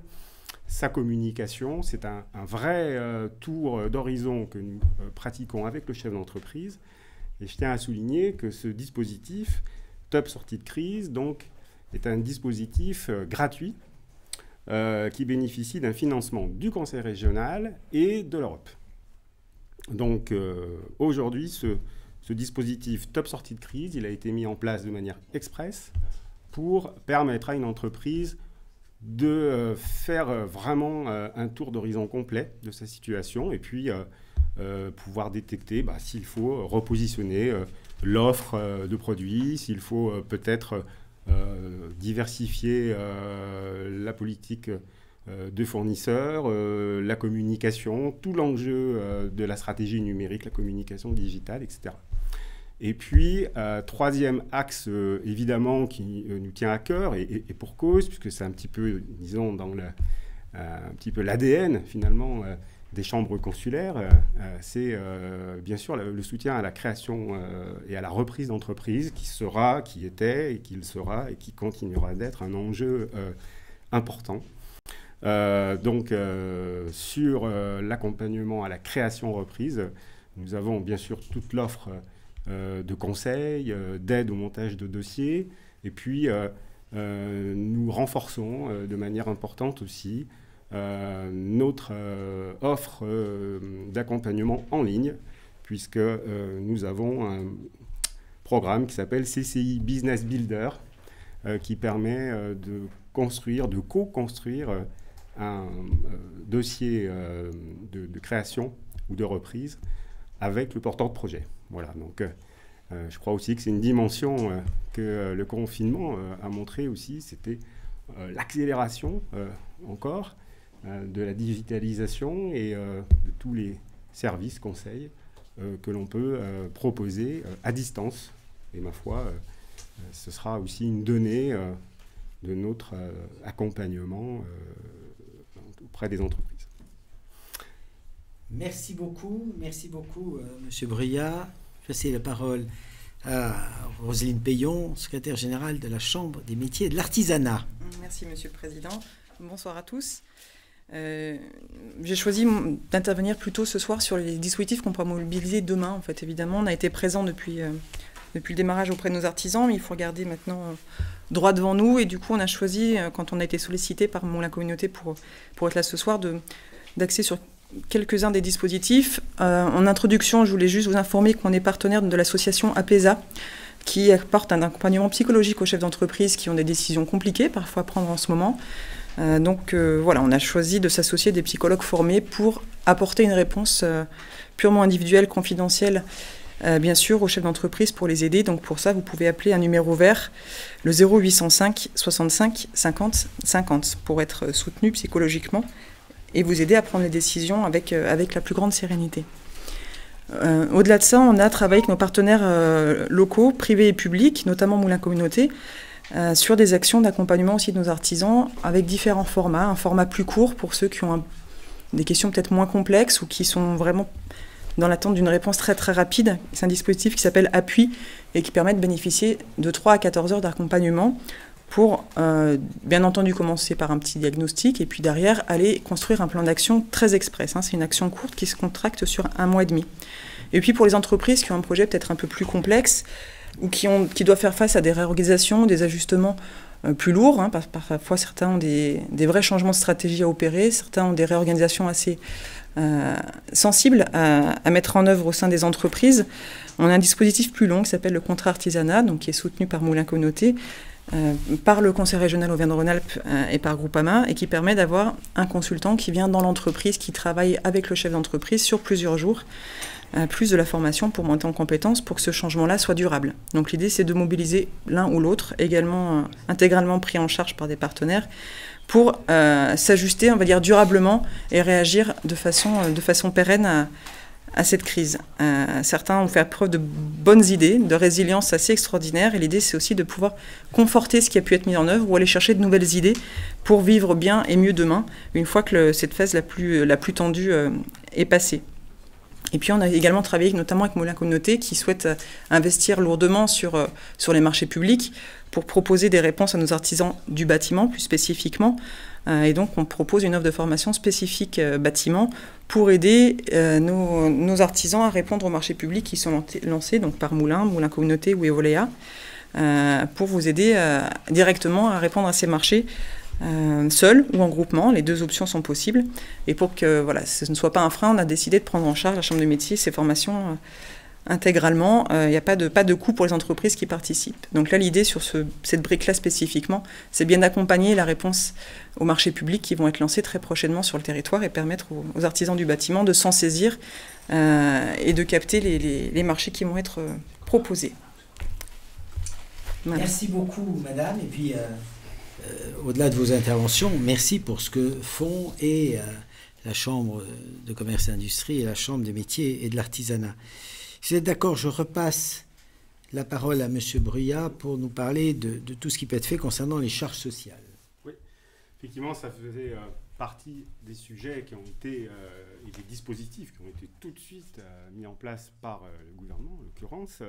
sa communication. C'est un vrai tour d'horizon que nous pratiquons avec le chef d'entreprise. Et je tiens à souligner que ce dispositif, Top Sortie de crise, donc, est un dispositif gratuit qui bénéficie d'un financement du Conseil régional et de l'Europe. Donc aujourd'hui, ce dispositif Top Sortie de crise, il a été mis en place de manière express pour permettre à une entreprise de faire vraiment un tour d'horizon complet de sa situation et puis pouvoir détecter s'il faut repositionner l'offre de produits, s'il faut peut-être diversifier la politique de fournisseurs, la communication, tout l'enjeu de la stratégie numérique, la communication digitale, etc. Et puis, troisième axe, évidemment, qui nous tient à cœur, et pour cause, puisque c'est un petit peu, disons, dans un petit peu l'ADN, finalement, des chambres consulaires, c'est bien sûr le soutien à la création et à la reprise d'entreprise qui était et qui le sera et qui continuera d'être un enjeu important. Donc, sur l'accompagnement à la création-reprise, nous avons bien sûr toute l'offre de conseils, d'aide au montage de dossiers, et puis nous renforçons de manière importante aussi notre offre d'accompagnement en ligne, puisque nous avons un programme qui s'appelle CCI Business Builder, qui permet de co-construire un dossier de création ou de reprise avec le porteur de projet. Voilà, donc je crois aussi que c'est une dimension que le confinement a montré aussi, c'était l'accélération encore de la digitalisation et de tous les services, conseils que l'on peut proposer à distance. Et ma foi, ce sera aussi une donnée de notre accompagnement auprès des entreprises. Merci beaucoup, Monsieur Brillat. Je vais passer la parole à Roselyne Payon, secrétaire générale de la Chambre des métiers et de l'artisanat. Merci, Monsieur le Président. Bonsoir à tous. J'ai choisi d'intervenir plutôt ce soir sur les dispositifs qu'on pourra mobiliser demain. En fait, évidemment, on a été présent depuis le démarrage auprès de nos artisans, mais il faut regarder maintenant droit devant nous. Et du coup, on a choisi, quand on a été sollicité par Moulins Communauté pour être là ce soir, d'axer sur quelques-uns des dispositifs. En introduction, je voulais juste vous informer qu'on est partenaire de l'association APESA, qui apporte un accompagnement psychologique aux chefs d'entreprise qui ont des décisions compliquées parfois à prendre en ce moment. Donc voilà, on a choisi de s'associer des psychologues formés pour apporter une réponse purement individuelle, confidentielle, bien sûr, aux chefs d'entreprise pour les aider. Donc pour ça, vous pouvez appeler un numéro vert, le 0805 65 50 50, pour être soutenu psychologiquement et vous aider à prendre les décisions avec la plus grande sérénité. Au-delà de ça, on a travaillé avec nos partenaires locaux, privés et publics, notamment Moulins Communauté, sur des actions d'accompagnement aussi de nos artisans avec différents formats. Un format plus court pour ceux qui ont des questions peut-être moins complexes ou qui sont vraiment dans l'attente d'une réponse très très rapide. C'est un dispositif qui s'appelle Appui et qui permet de bénéficier de 3 à 14 heures d'accompagnement pour, bien entendu, commencer par un petit diagnostic et puis derrière, aller construire un plan d'action très express. C'est une action courte qui se contracte sur 1 mois et demi. Et puis pour les entreprises qui ont un projet peut-être un peu plus complexe ou qui doivent faire face à des réorganisations, des ajustements plus lourds, parfois certains ont des vrais changements de stratégie à opérer, certains ont des réorganisations assez sensibles à mettre en œuvre au sein des entreprises. On a un dispositif plus long qui s'appelle le contrat artisanat, donc qui est soutenu par Moulins Communauté, par le Conseil régional Auvergne-Rhône-Alpes et par Groupama, et qui permet d'avoir un consultant qui vient dans l'entreprise, qui travaille avec le chef d'entreprise sur plusieurs jours, plus de la formation pour monter en compétences pour que ce changement-là soit durable. Donc l'idée, c'est de mobiliser l'un ou l'autre, également intégralement pris en charge par des partenaires, pour s'ajuster, on va dire, durablement et réagir de façon pérenne à cette crise. Certains ont fait preuve de bonnes idées, de résilience assez extraordinaire, et l'idée, c'est aussi de pouvoir conforter ce qui a pu être mis en œuvre ou aller chercher de nouvelles idées pour vivre bien et mieux demain, une fois que cette phase la plus tendue est passée. Et puis on a également travaillé notamment avec Moulins Communauté qui souhaite investir lourdement sur les marchés publics pour proposer des réponses à nos artisans du bâtiment plus spécifiquement. Et donc on propose une offre de formation spécifique bâtiment pour aider nos artisans à répondre aux marchés publics qui sont lancés donc par Moulins Communauté ou Eolea, pour vous aider directement à répondre à ces marchés seul ou en groupement, les deux options sont possibles. Et pour que ce ne soit pas un frein, on a décidé de prendre en charge, la Chambre de métier, ces formations intégralement. Il n'y a pas de coût pour les entreprises qui participent. Donc là, l'idée sur cette brique-là spécifiquement, c'est bien d'accompagner la réponse aux marchés publics qui vont être lancés très prochainement sur le territoire et permettre aux artisans du bâtiment de s'en saisir et de capter les marchés qui vont être proposés. Voilà. Merci beaucoup, madame. Et puis, au-delà de vos interventions, merci pour ce que font la Chambre de commerce et industrie et la Chambre des métiers et de l'artisanat. Si vous êtes d'accord, je repasse la parole à M. Bruyat pour nous parler de tout ce qui peut être fait concernant les charges sociales. Oui, effectivement, ça faisait partie des sujets qui ont été, et des dispositifs qui ont été tout de suite mis en place par le gouvernement, en l'occurrence.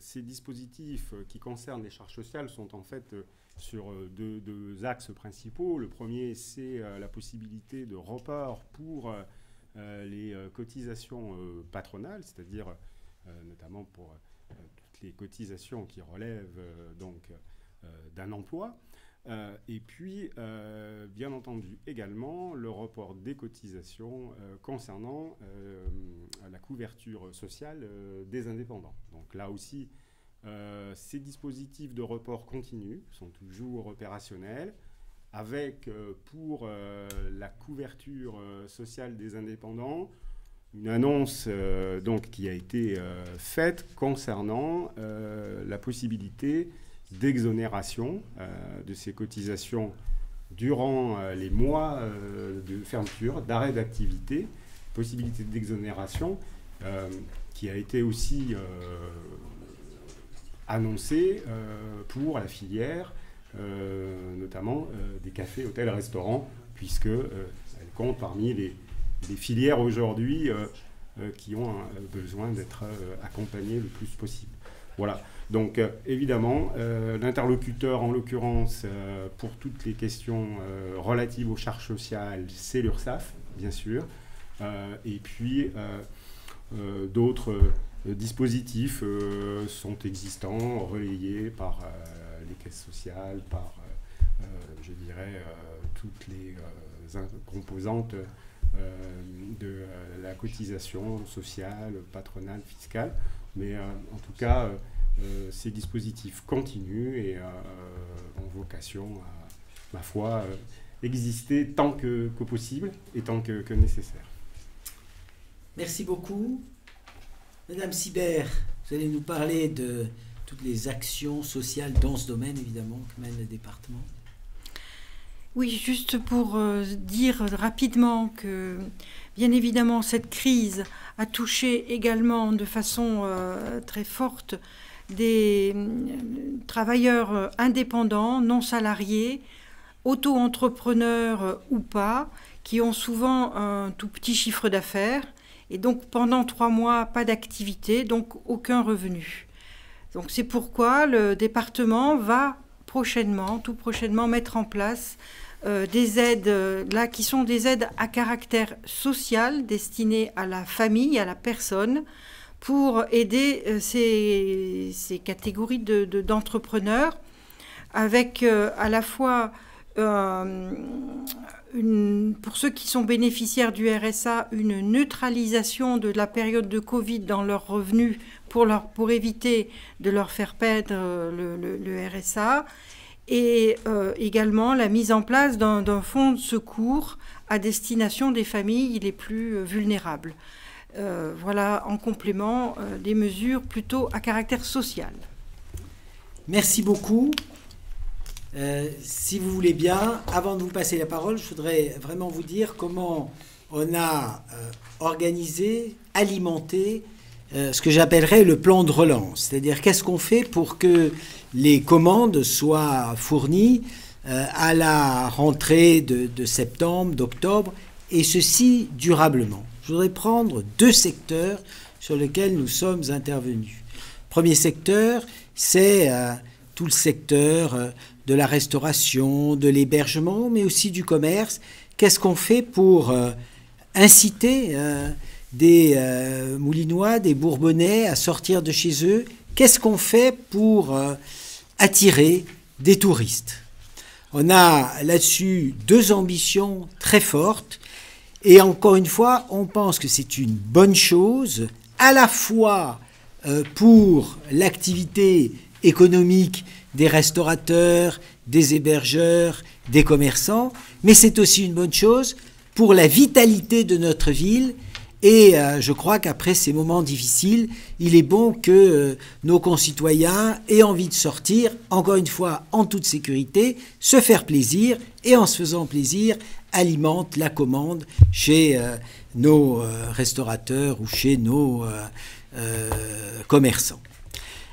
Ces dispositifs qui concernent les charges sociales sont en fait sur deux axes principaux. Le premier, c'est la possibilité de report pour les cotisations patronales, c'est-à-dire notamment pour toutes les cotisations qui relèvent d'un emploi. Et puis, bien entendu, également le report des cotisations concernant la couverture sociale des indépendants. Donc là aussi, ces dispositifs de report continu sont toujours opérationnels, avec pour la couverture sociale des indépendants une annonce qui a été faite concernant la possibilité d'exonération de ces cotisations durant les mois de fermeture, d'arrêt d'activité, possibilité d'exonération qui a été aussi annoncée pour la filière, notamment des cafés, hôtels, restaurants, puisqu'elle compte parmi les filières aujourd'hui qui ont besoin d'être accompagnées le plus possible. Voilà. Donc, évidemment, l'interlocuteur, en l'occurrence, pour toutes les questions relatives aux charges sociales, c'est l'URSSAF, bien sûr. Et puis, d'autres dispositifs sont existants, relayés par les caisses sociales, par, je dirais, toutes les composantes de la cotisation sociale, patronale, fiscale. Mais en tout cas, ces dispositifs continuent et ont vocation à, ma foi, exister tant que possible et tant que nécessaire. Merci beaucoup. Madame Sibert, vous allez nous parler de toutes les actions sociales dans ce domaine, évidemment, que mène le département. Oui, juste pour dire rapidement que, bien évidemment, cette crise a touché également de façon très forte des travailleurs indépendants, non salariés, auto-entrepreneurs ou pas, qui ont souvent un tout petit chiffre d'affaires et donc pendant 3 mois, pas d'activité, donc aucun revenu. Donc c'est pourquoi le département va tout prochainement mettre en place des aides là qui sont des aides à caractère social destinées à la famille, à la personne, pour aider ces catégories d'entrepreneurs avec à la fois pour ceux qui sont bénéficiaires du RSA, une neutralisation de la période de Covid dans leurs revenus pour éviter de leur faire perdre le RSA, et également la mise en place d'un fonds de secours à destination des familles les plus vulnérables. Voilà en complément des mesures plutôt à caractère social. Merci beaucoup. Si vous voulez bien, avant de vous passer la parole, je voudrais vraiment vous dire comment on a organisé, alimenté ce que j'appellerais le plan de relance. C'est-à-dire qu'est-ce qu'on fait pour que les commandes soient fournies à la rentrée de septembre, d'octobre, et ceci durablement. Je voudrais prendre 2 secteurs sur lesquels nous sommes intervenus. Premier secteur, c'est tout le secteur de la restauration, de l'hébergement, mais aussi du commerce. Qu'est-ce qu'on fait pour inciter des Moulinois, des Bourbonnais à sortir de chez eux? Qu'est-ce qu'on fait pour attirer des touristes? On a là-dessus 2 ambitions très fortes. Et encore une fois, on pense que c'est une bonne chose, à la fois pour l'activité économique des restaurateurs, des hébergeurs, des commerçants, mais c'est aussi une bonne chose pour la vitalité de notre ville. Et je crois qu'après ces moments difficiles, il est bon que nos concitoyens aient envie de sortir, encore une fois, en toute sécurité, se faire plaisir, et en se faisant plaisir, alimente la commande chez nos restaurateurs ou chez nos commerçants.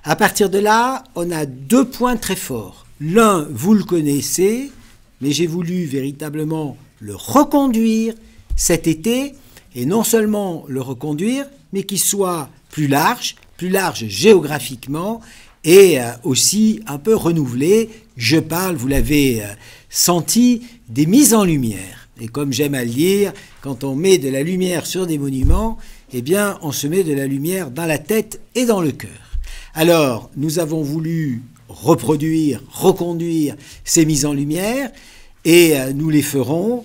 À partir de là, on a 2 points très forts. L'un, vous le connaissez, mais j'ai voulu véritablement le reconduire cet été, et non seulement le reconduire, mais qu'il soit plus large géographiquement, et aussi un peu renouvelé. Je parle, vous l'avez senti, des mises en lumière. Et comme j'aime à le dire, quand on met de la lumière sur des monuments, eh bien, on se met de la lumière dans la tête et dans le cœur. Alors, nous avons voulu reconduire ces mises en lumière, et nous les ferons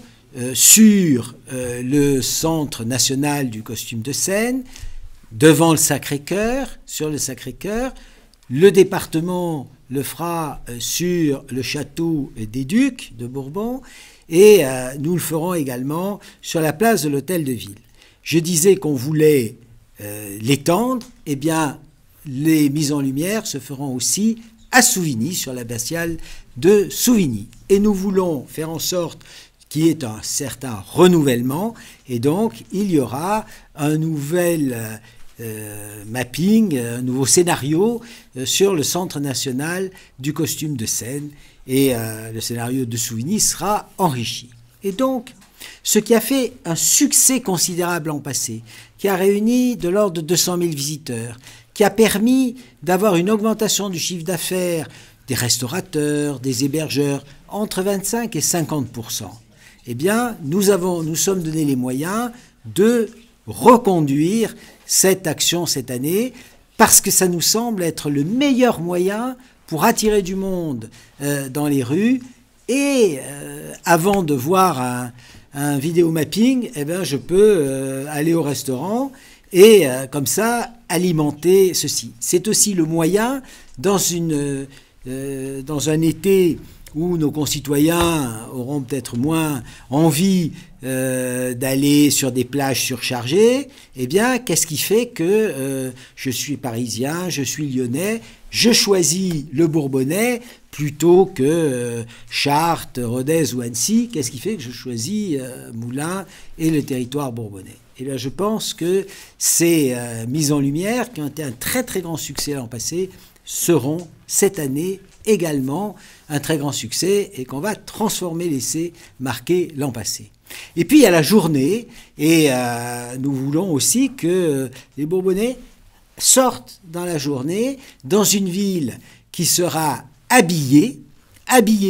sur le Centre national du costume de scène, devant le Sacré-Cœur, sur le Sacré-Cœur. Le département le fera sur le château des Ducs de Bourbon, et nous le ferons également sur la place de l'Hôtel de Ville. Je disais qu'on voulait l'étendre, eh bien, les mises en lumière se feront aussi à Souvigny, sur l'abbatiale de Souvigny. Et nous voulons faire en sorte qu'il y ait un certain renouvellement, et donc il y aura un nouvel mapping, un nouveau scénario sur le Centre national du costume de scène, et le scénario de Souvigny sera enrichi. Et donc, ce qui a fait un succès considérable l'an passé, qui a réuni de l'ordre de 200 000 visiteurs, qui a permis d'avoir une augmentation du chiffre d'affaires des restaurateurs, des hébergeurs, entre 25 et 50%. Eh bien, nous sommes donné les moyens de reconduire cette action cette année, parce que ça nous semble être le meilleur moyen pour attirer du monde dans les rues. Et avant de voir un vidéo mapping, eh bien, je peux aller au restaurant et comme ça alimenter ceci. C'est aussi le moyen, dans un été où nos concitoyens auront peut-être moins envie d'aller sur des plages surchargées, eh bien, qu'est-ce qui fait que je suis parisien, je suis lyonnais, je choisis le Bourbonnais plutôt que Chartres, Rodez ou Annecy? Qu'est-ce qui fait que je choisis Moulins et le territoire bourbonnais? Et là, je pense que ces mises en lumière, qui ont été un très très grand succès l'an passé, seront cette année également un très grand succès, et qu'on va transformer l'essai marqué l'an passé. Et puis il y a la journée, et nous voulons aussi que les Bourbonnais sortent dans la journée dans une ville qui sera habillée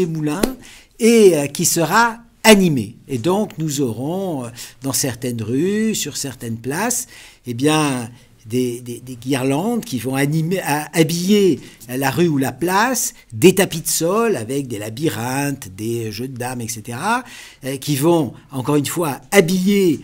moulin, et qui sera animée. Et donc nous aurons dans certaines rues, sur certaines places, eh bien, des guirlandes qui vont habiller la rue ou la place, des tapis de sol avec des labyrinthes, des jeux de dames, etc., qui vont, encore une fois, habiller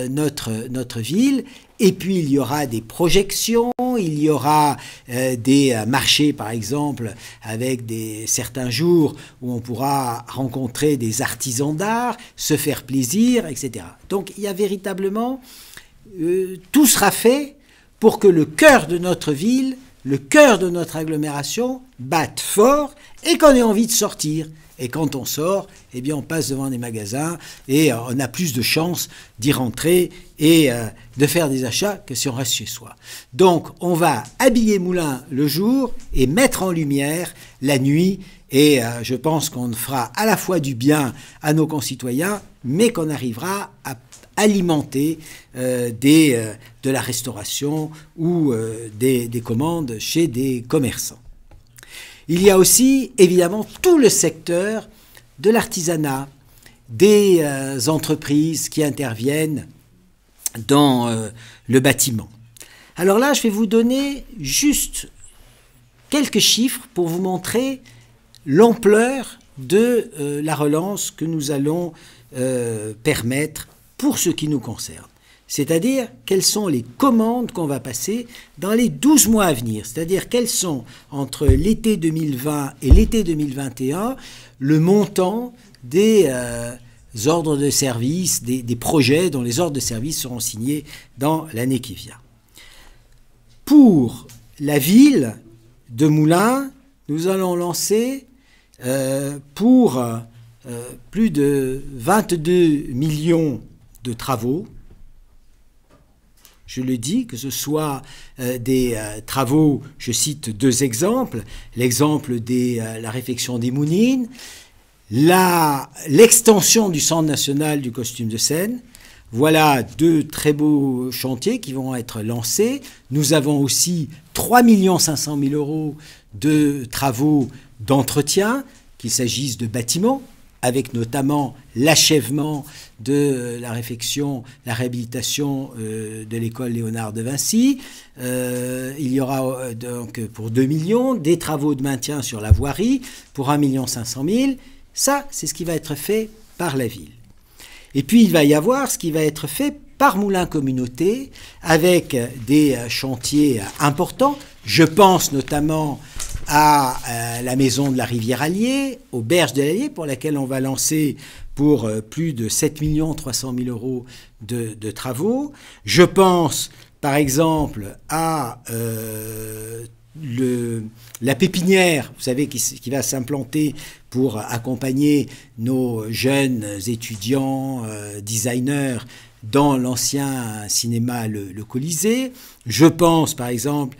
notre ville. Et puis il y aura des projections, il y aura des marchés, par exemple, avec certains jours où on pourra rencontrer des artisans d'art, se faire plaisir, etc. Donc il y a véritablement, tout sera fait pour que le cœur de notre ville, le cœur de notre agglomération batte fort et qu'on ait envie de sortir. Et quand on sort, eh bien on passe devant des magasins et on a plus de chances d'y rentrer et de faire des achats que si on reste chez soi. Donc on va habiller Moulins le jour et mettre en lumière la nuit. Et je pense qu'on fera à la fois du bien à nos concitoyens, mais qu'on arrivera à alimenter de la restauration ou des commandes chez des commerçants. Il y a aussi, évidemment, tout le secteur de l'artisanat, des entreprises qui interviennent dans le bâtiment. Alors là, je vais vous donner juste quelques chiffres pour vous montrer l'ampleur de la relance que nous allons permettre pour ce qui nous concerne. C'est-à-dire quelles sont les commandes qu'on va passer dans les 12 mois à venir. C'est-à-dire quels sont, entre l'été 2020 et l'été 2021, le montant des ordres de service, des projets dont les ordres de service seront signés dans l'année qui vient. Pour la ville de Moulins, nous allons lancer pour plus de 22 millions de travaux. Je le dis, que ce soit des travaux, je cite deux exemples, l'exemple de la réfection des Mounines, l'extension du Centre national du costume de scène. Voilà deux très beaux chantiers qui vont être lancés. Nous avons aussi 3 500 000 € de travaux d'entretien, qu'il s'agisse de bâtiments, avec notamment l'achèvement de la réfection, la réhabilitation de l'école Léonard de Vinci. Il y aura donc pour 2 millions des travaux de maintien sur la voirie pour 1 500 000. Ça, c'est ce qui va être fait par la ville. Et puis, il va y avoir ce qui va être fait par Moulins Communauté avec des chantiers importants. Je pense notamment à la maison de la Rivière-Allier, aux berges de l'Allier, pour laquelle on va lancer pour plus de 7 300 000 € de travaux. Je pense, par exemple, à la pépinière, vous savez, qui va s'implanter pour accompagner nos jeunes étudiants, designers, dans l'ancien cinéma le Colisée. Je pense, par exemple,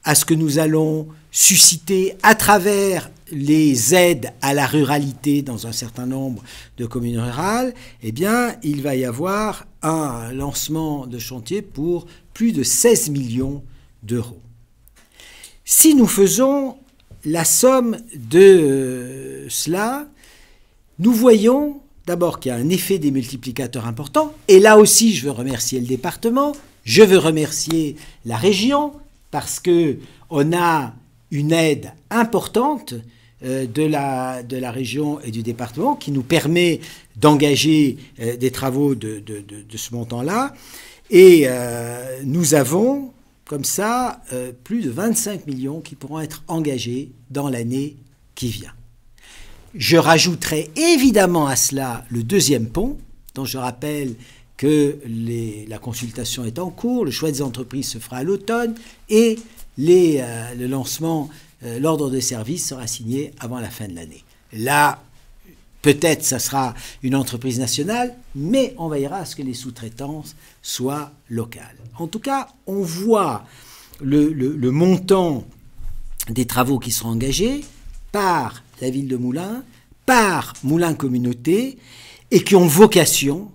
à ce que nous allons susciter à travers les aides à la ruralité dans un certain nombre de communes rurales. Eh bien, il va y avoir un lancement de chantier pour plus de 16 millions d'euros. Si nous faisons la somme de cela, nous voyons d'abord qu'il y a un effet des multiplicateurs important. Et là aussi, je veux remercier le département, je veux remercier la région, parce qu'on a une aide importante de la région et du département qui nous permet d'engager des travaux de ce montant-là. Et nous avons, comme ça, plus de 25 millions qui pourront être engagés dans l'année qui vient. Je rajouterai évidemment à cela le deuxième pont, dont je rappelle que la consultation est en cours, le choix des entreprises se fera à l'automne et le lancement, l'ordre de service sera signé avant la fin de l'année. Là, peut-être ça sera une entreprise nationale, mais on veillera à ce que les sous-traitances soient locales. En tout cas, on voit le montant des travaux qui seront engagés par la ville de Moulins, par Moulins Communauté, et qui ont vocation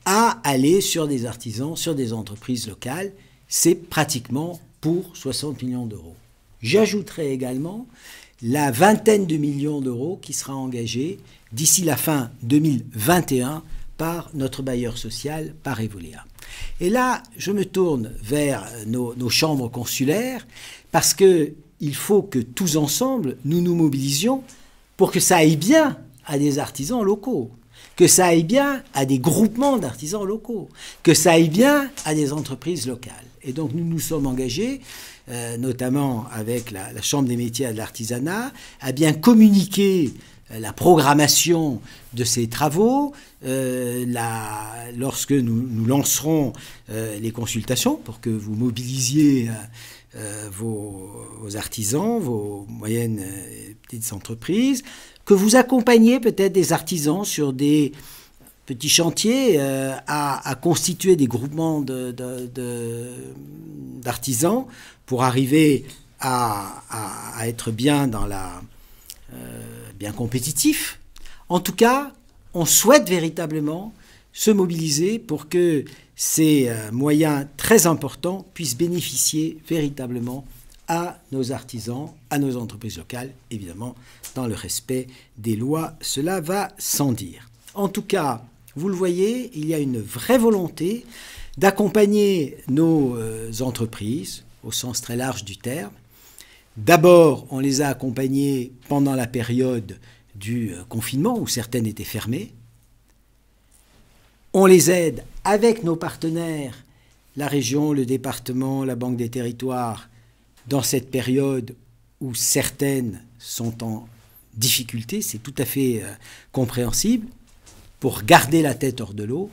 à aller sur des artisans, sur des entreprises locales. C'est pratiquement pour 60 millions d'euros. J'ajouterai également la vingtaine de millions d'euros qui sera engagée d'ici la fin 2021 par notre bailleur social, par Evolea. Et là, je me tourne vers nos chambres consulaires parce qu'il faut que tous ensemble, nous nous mobilisions pour que ça aille bien à des artisans locaux, que ça aille bien à des groupements d'artisans locaux, que ça aille bien à des entreprises locales. Et donc nous nous sommes engagés, notamment avec la Chambre des métiers et de l'artisanat, à bien communiquer la programmation de ces travaux, lorsque nous lancerons les consultations pour que vous mobilisiez vos artisans, vos moyennes et petites entreprises, que vous accompagniez peut-être des artisans sur des petits chantiers à constituer des groupements d'artisans pour arriver à être bien dans bien compétitif. En tout cas, on souhaite véritablement se mobiliser pour que ces moyens très importants puissent bénéficier véritablement à nos artisans, à nos entreprises locales, évidemment, dans le respect des lois. Cela va sans dire. En tout cas, vous le voyez, il y a une vraie volonté d'accompagner nos entreprises, au sens très large du terme. D'abord, on les a accompagnées pendant la période du confinement, où certaines étaient fermées. On les aide avec nos partenaires, la région, le département, la Banque des territoires, dans cette période où certaines sont en difficulté, c'est tout à fait compréhensible, pour garder la tête hors de l'eau.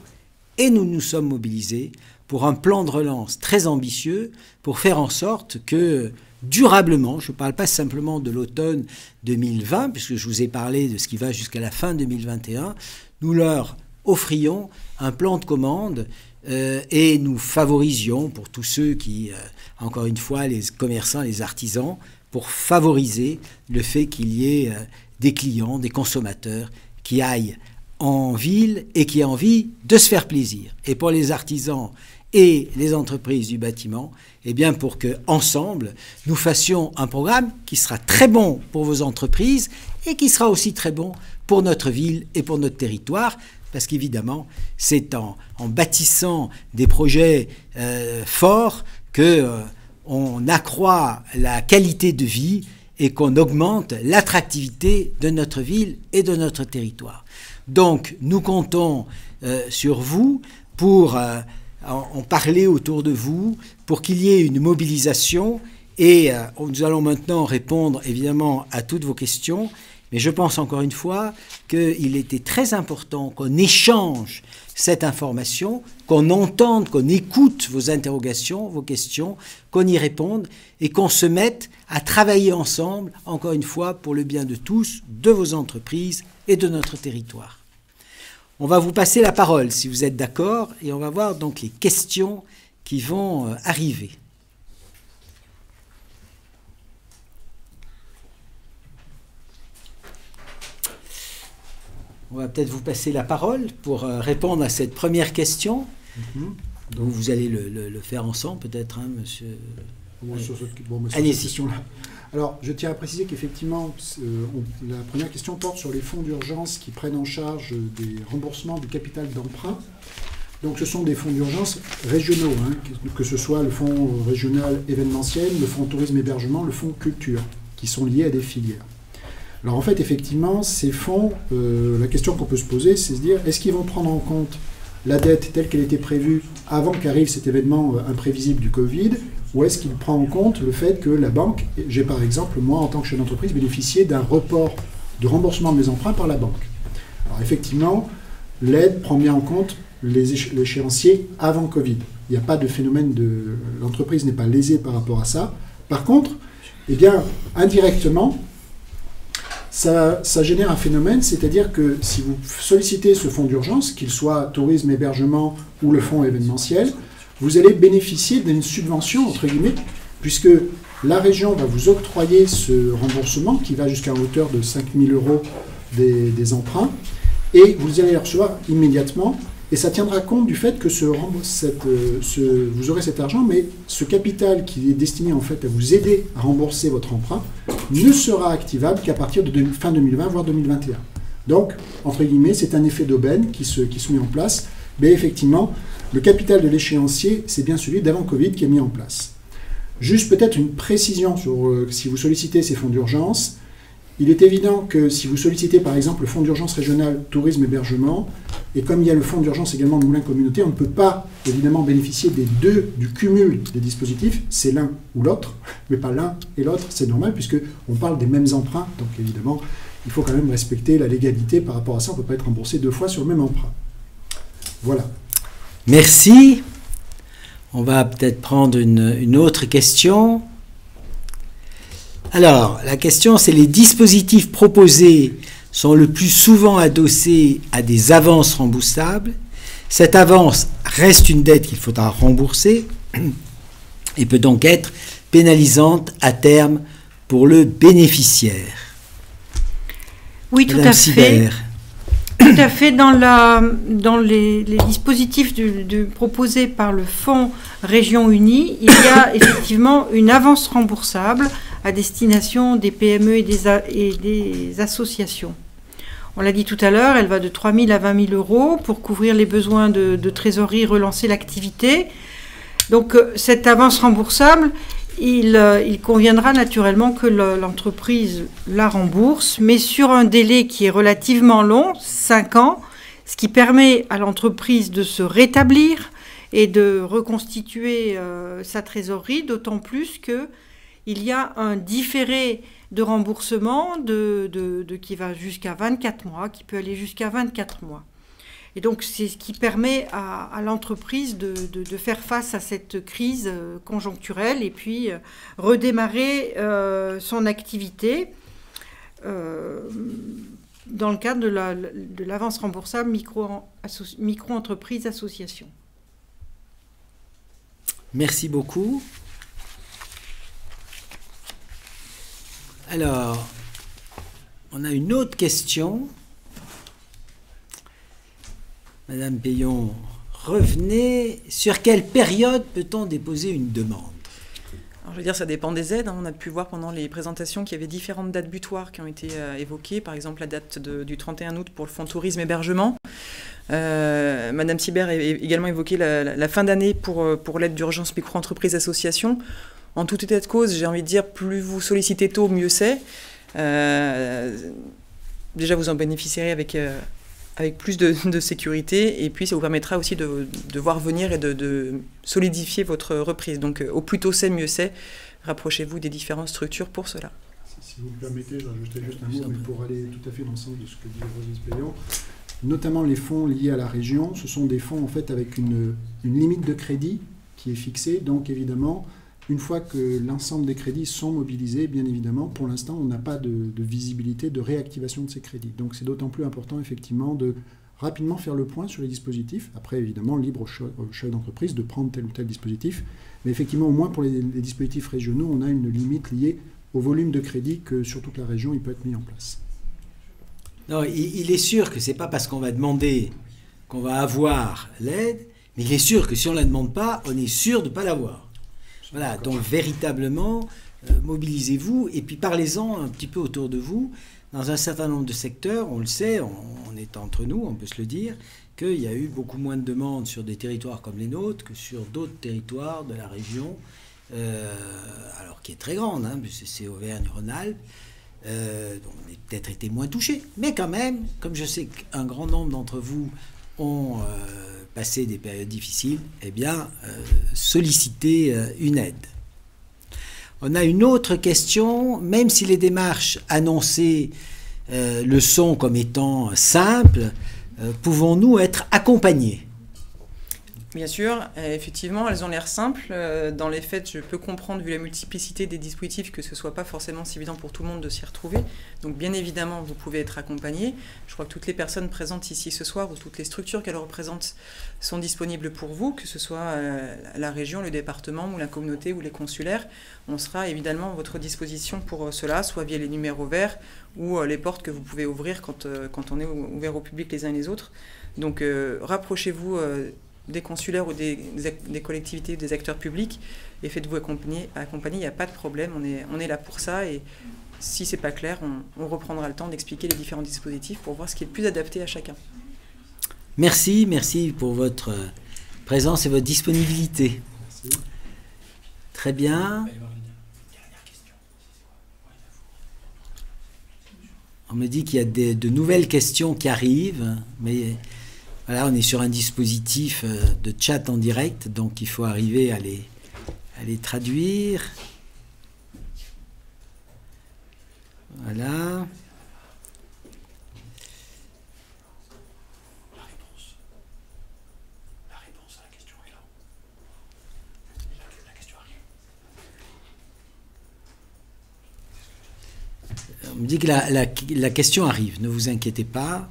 Et nous nous sommes mobilisés pour un plan de relance très ambitieux pour faire en sorte que durablement, je ne parle pas simplement de l'automne 2020, puisque je vous ai parlé de ce qui va jusqu'à la fin 2021, nous leur offrions un plan de commande et nous favorisions pour tous ceux qui, encore une fois, les commerçants, les artisans, pour favoriser le fait qu'il y ait des clients, des consommateurs qui aillent en ville et qui aient envie de se faire plaisir. Et pour les artisans et les entreprises du bâtiment, eh bien pour que ensemble nous fassions un programme qui sera très bon pour vos entreprises et qui sera aussi très bon pour notre ville et pour notre territoire, parce qu'évidemment c'est en bâtissant des projets forts que on accroît la qualité de vie et qu'on augmente l'attractivité de notre ville et de notre territoire. Donc nous comptons sur vous pour en parler autour de vous, pour qu'il y ait une mobilisation et nous allons maintenant répondre évidemment à toutes vos questions, mais je pense encore une fois qu'il était très important qu'on échange cette information, qu'on entende, qu'on écoute vos interrogations, vos questions, qu'on y réponde et qu'on se mette à travailler ensemble, encore une fois, pour le bien de tous, de vos entreprises et de notre territoire. On va vous passer la parole, si vous êtes d'accord, et on va voir donc les questions qui vont arriver. On va peut-être vous passer la parole pour répondre à cette première question. Donc vous allez le faire ensemble, peut-être, hein, monsieur. Allez-y. Alors, je tiens à préciser qu'effectivement, la première question porte sur les fonds d'urgence qui prennent en charge des remboursements du capital d'emprunt. Donc, ce sont des fonds d'urgence régionaux, hein, que ce soit le fonds régional événementiel, le fonds tourisme-hébergement, le fonds culture, qui sont liés à des filières. Alors, en fait, effectivement, ces fonds, la question qu'on peut se poser, c'est se dire, est-ce qu'ils vont prendre en compte la dette telle qu'elle était prévue avant qu'arrive cet événement imprévisible du Covid, ou est-ce qu'il prend en compte le fait que la banque, j'ai par exemple, moi en tant que chef d'entreprise, bénéficié d'un report de remboursement de mes emprunts par la banque. Alors effectivement, l'aide prend bien en compte l'échéancier avant Covid. Il n'y a pas de phénomène l'entreprise n'est pas lésée par rapport à ça. Par contre, eh bien, indirectement, ça génère un phénomène, c'est-à-dire que si vous sollicitez ce fonds d'urgence, qu'il soit tourisme, hébergement ou le fonds événementiel, vous allez bénéficier d'une subvention, entre guillemets, puisque la région va vous octroyer ce remboursement qui va jusqu'à hauteur de 5 000 € des emprunts, et vous allez le recevoir immédiatement, Et ça tiendra compte du fait que vous aurez cet argent, mais ce capital qui est destiné en fait à vous aider à rembourser votre emprunt ne sera activable qu'à partir de fin 2020, voire 2021. Donc, entre guillemets, c'est un effet d'aubaine qui se met en place. Mais effectivement, le capital de l'échéancier, c'est bien celui d'avant Covid qui est mis en place. Juste peut-être une précision sur si vous sollicitez ces fonds d'urgence. Il est évident que si vous sollicitez par exemple le fonds d'urgence régional tourisme hébergement, et comme il y a le fonds d'urgence également de Moulins Communauté, on ne peut pas évidemment bénéficier du cumul des dispositifs, c'est l'un ou l'autre, mais pas l'un et l'autre, c'est normal puisqu'on parle des mêmes emprunts, donc évidemment il faut quand même respecter la légalité par rapport à ça, on ne peut pas être remboursé 2 fois sur le même emprunt. Voilà. Merci. On va peut-être prendre une autre question. Alors, la question, c'est les dispositifs proposés sont le plus souvent adossés à des avances remboursables. Cette avance reste une dette qu'il faudra rembourser et peut donc être pénalisante à terme pour le bénéficiaire. Oui, tout à fait. Tout à fait. Dans les dispositifs proposés par le Fonds Région Unie, il y a effectivement une avance remboursable à destination des PME et des associations. On l'a dit tout à l'heure, elle va de 3 000 à 20 000 euros pour couvrir les besoins de trésorerie, relancer l'activité. Donc cette avance remboursable, il conviendra naturellement que l'entreprise la rembourse, mais sur un délai qui est relativement long, 5 ans, ce qui permet à l'entreprise de se rétablir et de reconstituer sa trésorerie, d'autant plus qu'il y a un différé de remboursement qui va jusqu'à 24 mois, qui peut aller jusqu'à 24 mois. Et donc, c'est ce qui permet à l'entreprise de faire face à cette crise conjoncturelle et puis redémarrer son activité dans le cadre de l'avance remboursable micro-entreprise association. Merci beaucoup. Alors, on a une autre question. Madame Payon, revenez. Sur quelle période peut-on déposer une demande ? Alors, je veux dire, ça dépend des aides. On a pu voir pendant les présentations qu'il y avait différentes dates butoirs qui ont été évoquées. Par exemple, la date du 31 août pour le fonds tourisme hébergement. Madame Sibert a également évoqué la fin d'année pour l'aide d'urgence micro-entreprise association. En tout état de cause, j'ai envie de dire, plus vous sollicitez tôt, mieux c'est. Déjà, vous en bénéficierez avec plus de sécurité, et puis ça vous permettra aussi de voir venir et de solidifier votre reprise. Donc, au plus tôt c'est, mieux c'est. Rapprochez-vous des différentes structures pour cela. Si vous me permettez, je rajouterai juste un mot, mais pour aller tout à fait dans le sens de ce que dit Roselyse Payon. Notamment les fonds liés à la région, ce sont des fonds en fait avec une limite de crédit qui est fixée, donc évidemment, une fois que l'ensemble des crédits sont mobilisés, bien évidemment, pour l'instant, on n'a pas de visibilité de réactivation de ces crédits. Donc c'est d'autant plus important, effectivement, de rapidement faire le point sur les dispositifs. Après, évidemment, libre au chef d'entreprise de prendre tel ou tel dispositif. Mais effectivement, au moins pour les dispositifs régionaux, on a une limite liée au volume de crédit que sur toute la région, il peut être mis en place. Non, il est sûr que ce n'est pas parce qu'on va demander qu'on va avoir l'aide, mais il est sûr que si on ne la demande pas, on est sûr de ne pas l'avoir. Voilà, donc véritablement, mobilisez-vous et puis parlez-en un petit peu autour de vous. Dans un certain nombre de secteurs, on le sait, on est entre nous, on peut se le dire, qu'il y a eu beaucoup moins de demandes sur des territoires comme les nôtres que sur d'autres territoires de la région, alors qui est très grande, hein, puisque c'est Auvergne-Rhône-Alpes, donc on a peut-être été moins touchés. Mais quand même, comme je sais qu'un grand nombre d'entre vous ont passé des périodes difficiles, eh bien, solliciter une aide. On a une autre question. Même si les démarches annoncées le sont comme étant simples, pouvons-nous être accompagnés ? Bien sûr, effectivement, elles ont l'air simples. Dans les faits, je peux comprendre, vu la multiplicité des dispositifs, que ce ne soit pas forcément si évident pour tout le monde de s'y retrouver. Donc, bien évidemment, vous pouvez être accompagné. Je crois que toutes les personnes présentes ici ce soir, ou toutes les structures qu'elles représentent, sont disponibles pour vous, que ce soit la région, le département, ou la communauté, ou les consulaires. On sera évidemment à votre disposition pour cela, soit via les numéros verts, ou les portes que vous pouvez ouvrir quand on est ouvert au public les uns et les autres. Donc, rapprochez-vous des consulaires ou des collectivités, des acteurs publics, et faites-vous accompagner, il n'y a pas de problème, on est là pour ça, et si c'est pas clair, on reprendra le temps d'expliquer les différents dispositifs pour voir ce qui est le plus adapté à chacun. Merci pour votre présence et votre disponibilité. Merci. Très bien. On me dit qu'il y a de nouvelles questions qui arrivent, mais voilà, on est sur un dispositif de chat en direct, donc il faut arriver à les traduire. Voilà. La réponse à la question est là. La question arrive. On me dit que la question arrive, ne vous inquiétez pas.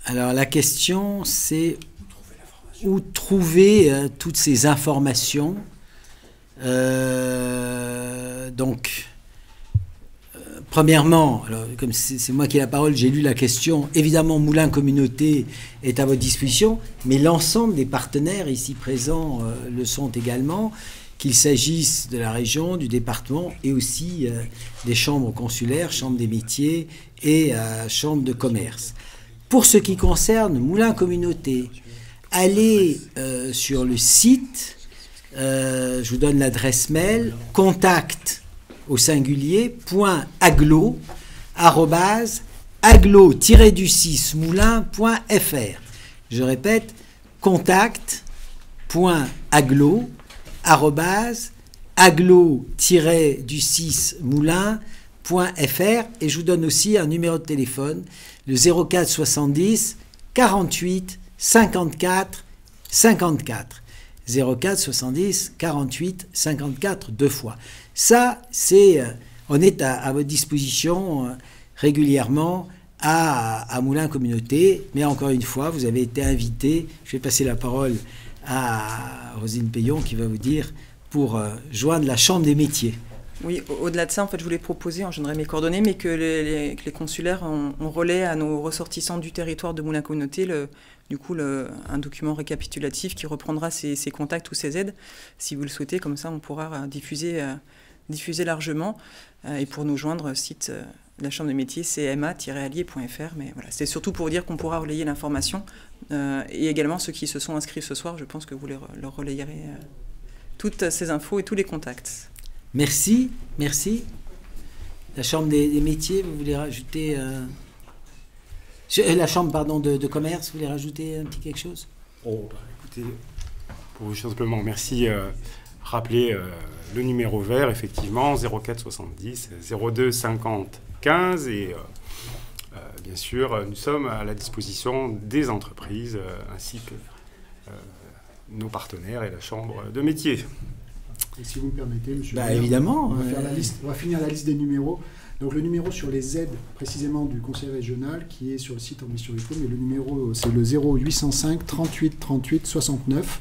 Alors la question, c'est où trouver toutes ces informations. Premièrement, alors, comme c'est moi qui ai la parole, j'ai lu la question. Évidemment, Moulins Communauté est à votre disposition, mais l'ensemble des partenaires ici présents le sont également, qu'il s'agisse de la région, du département et aussi des chambres consulaires, chambres des métiers et chambres de commerce. Pour ce qui concerne Moulins Communauté, allez sur le site, je vous donne l'adresse mail, contact au singulier, .aglo-du-6moulin.fr. Je répète, contact.aglo-du-6moulin.fr, et je vous donne aussi un numéro de téléphone, le 04 70 48 54 54. 04 70 48 54 deux fois. Ça, on est à votre disposition régulièrement à Moulins Communauté, mais encore une fois, vous avez été invité. Je vais passer la parole à Rosine Payon qui va vous dire pour joindre la Chambre des métiers. Oui, au-delà de ça, en fait, je voulais proposer, je donnerai mes coordonnées, mais que les consulaires on relaie à nos ressortissants du territoire de Moulins Communauté un document récapitulatif qui reprendra ces contacts ou ces aides, si vous le souhaitez. Comme ça, on pourra diffuser largement. Et pour nous joindre, site de la Chambre de métiers, cma-allier.fr. Mais voilà, c'est surtout pour dire qu'on pourra relayer l'information. Et également, ceux qui se sont inscrits ce soir, je pense que vous leur relayerez toutes ces infos et tous les contacts. Merci. La Chambre des métiers, vous voulez rajouter... la Chambre de commerce, vous voulez rajouter un petit quelque chose? Écoutez, pour simplement, merci. Rappeler le numéro vert, effectivement, 04 70 02 50 15. Et bien sûr, nous sommes à la disposition des entreprises ainsi que nos partenaires et la Chambre de métier. Et si vous me permettez, monsieur, évidemment, on va finir la liste des numéros. Donc le numéro sur les aides précisément du conseil régional qui est sur le site en mission du mais le numéro c'est le 0805 38 38 69,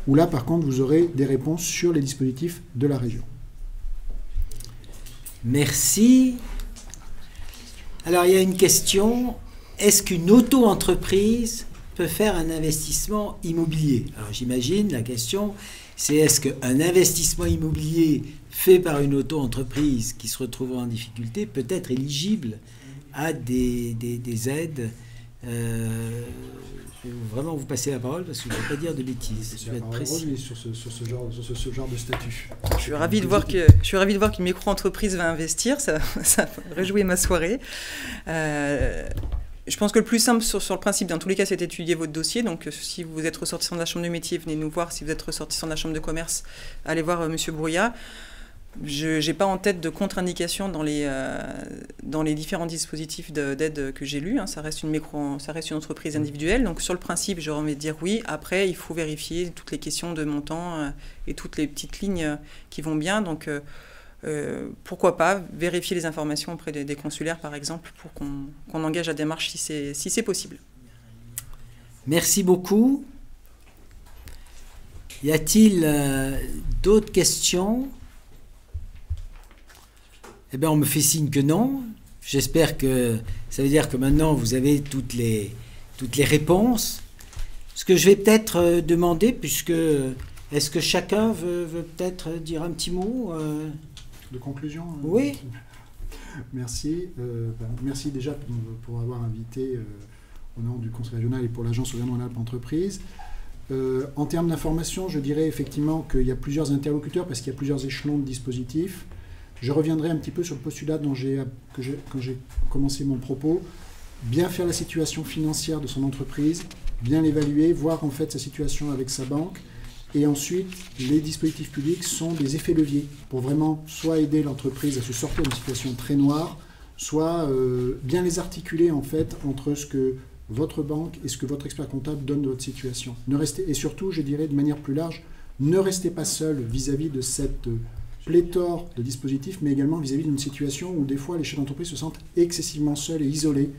où là par contre vous aurez des réponses sur les dispositifs de la région. Merci. Alors il y a une question, est-ce qu'une auto-entreprise peut faire un investissement immobilier? Alors j'imagine la question c'est est-ce qu'un investissement immobilier fait par une auto-entreprise qui se retrouve en difficulté peut être éligible à des aides. Je vais vraiment vous passer la parole parce que je ne vais pas dire de bêtises. Je vais être précis. Sur ce genre de statut. Je suis ravi de voir qu'une micro-entreprise va investir. Ça réjouit ma soirée. je pense que le plus simple sur le principe, dans tous les cas, c'est d'étudier votre dossier. Donc, si vous êtes ressortissant de la chambre de métier, venez nous voir. Si vous êtes ressortissant de la chambre de commerce, allez voir Monsieur Brouillat. Je n'ai pas en tête de contre-indications dans les différents dispositifs d'aide que j'ai lus. Hein. Ça reste une entreprise individuelle. Donc, sur le principe, j'aurais envie de dire oui. Après, il faut vérifier toutes les questions de montant et toutes les petites lignes qui vont bien. Donc, pourquoi pas vérifier les informations auprès des consulaires, par exemple, pour qu'on engage la démarche si c'est possible. Merci beaucoup. Y a-t-il d'autres questions? Eh bien, on me fait signe que non. J'espère que ça veut dire que maintenant, vous avez toutes les réponses. Ce que je vais peut-être demander, puisque... Est-ce que chacun veut peut-être dire un petit mot de conclusion? Oui. Merci. Merci déjà pour avoir invité au nom du Conseil régional et pour l'Agence Auvergne-Rhône-Alpes Entreprises. En termes d'information, je dirais effectivement qu'il y a plusieurs interlocuteurs parce qu'il y a plusieurs échelons de dispositifs. Je reviendrai un petit peu sur le postulat quand j'ai commencé mon propos. Bien faire la situation financière de son entreprise, bien l'évaluer, voir en fait sa situation avec sa banque. Et ensuite, les dispositifs publics sont des effets leviers pour vraiment soit aider l'entreprise à se sortir d'une situation très noire, soit bien les articuler en fait entre ce que votre banque et ce que votre expert comptable donne de votre situation. Et surtout, je dirais de manière plus large, ne restez pas seul vis-à-vis de cette pléthore de dispositifs, mais également vis-à-vis d'une situation où des fois les chefs d'entreprise se sentent excessivement seuls et isolés,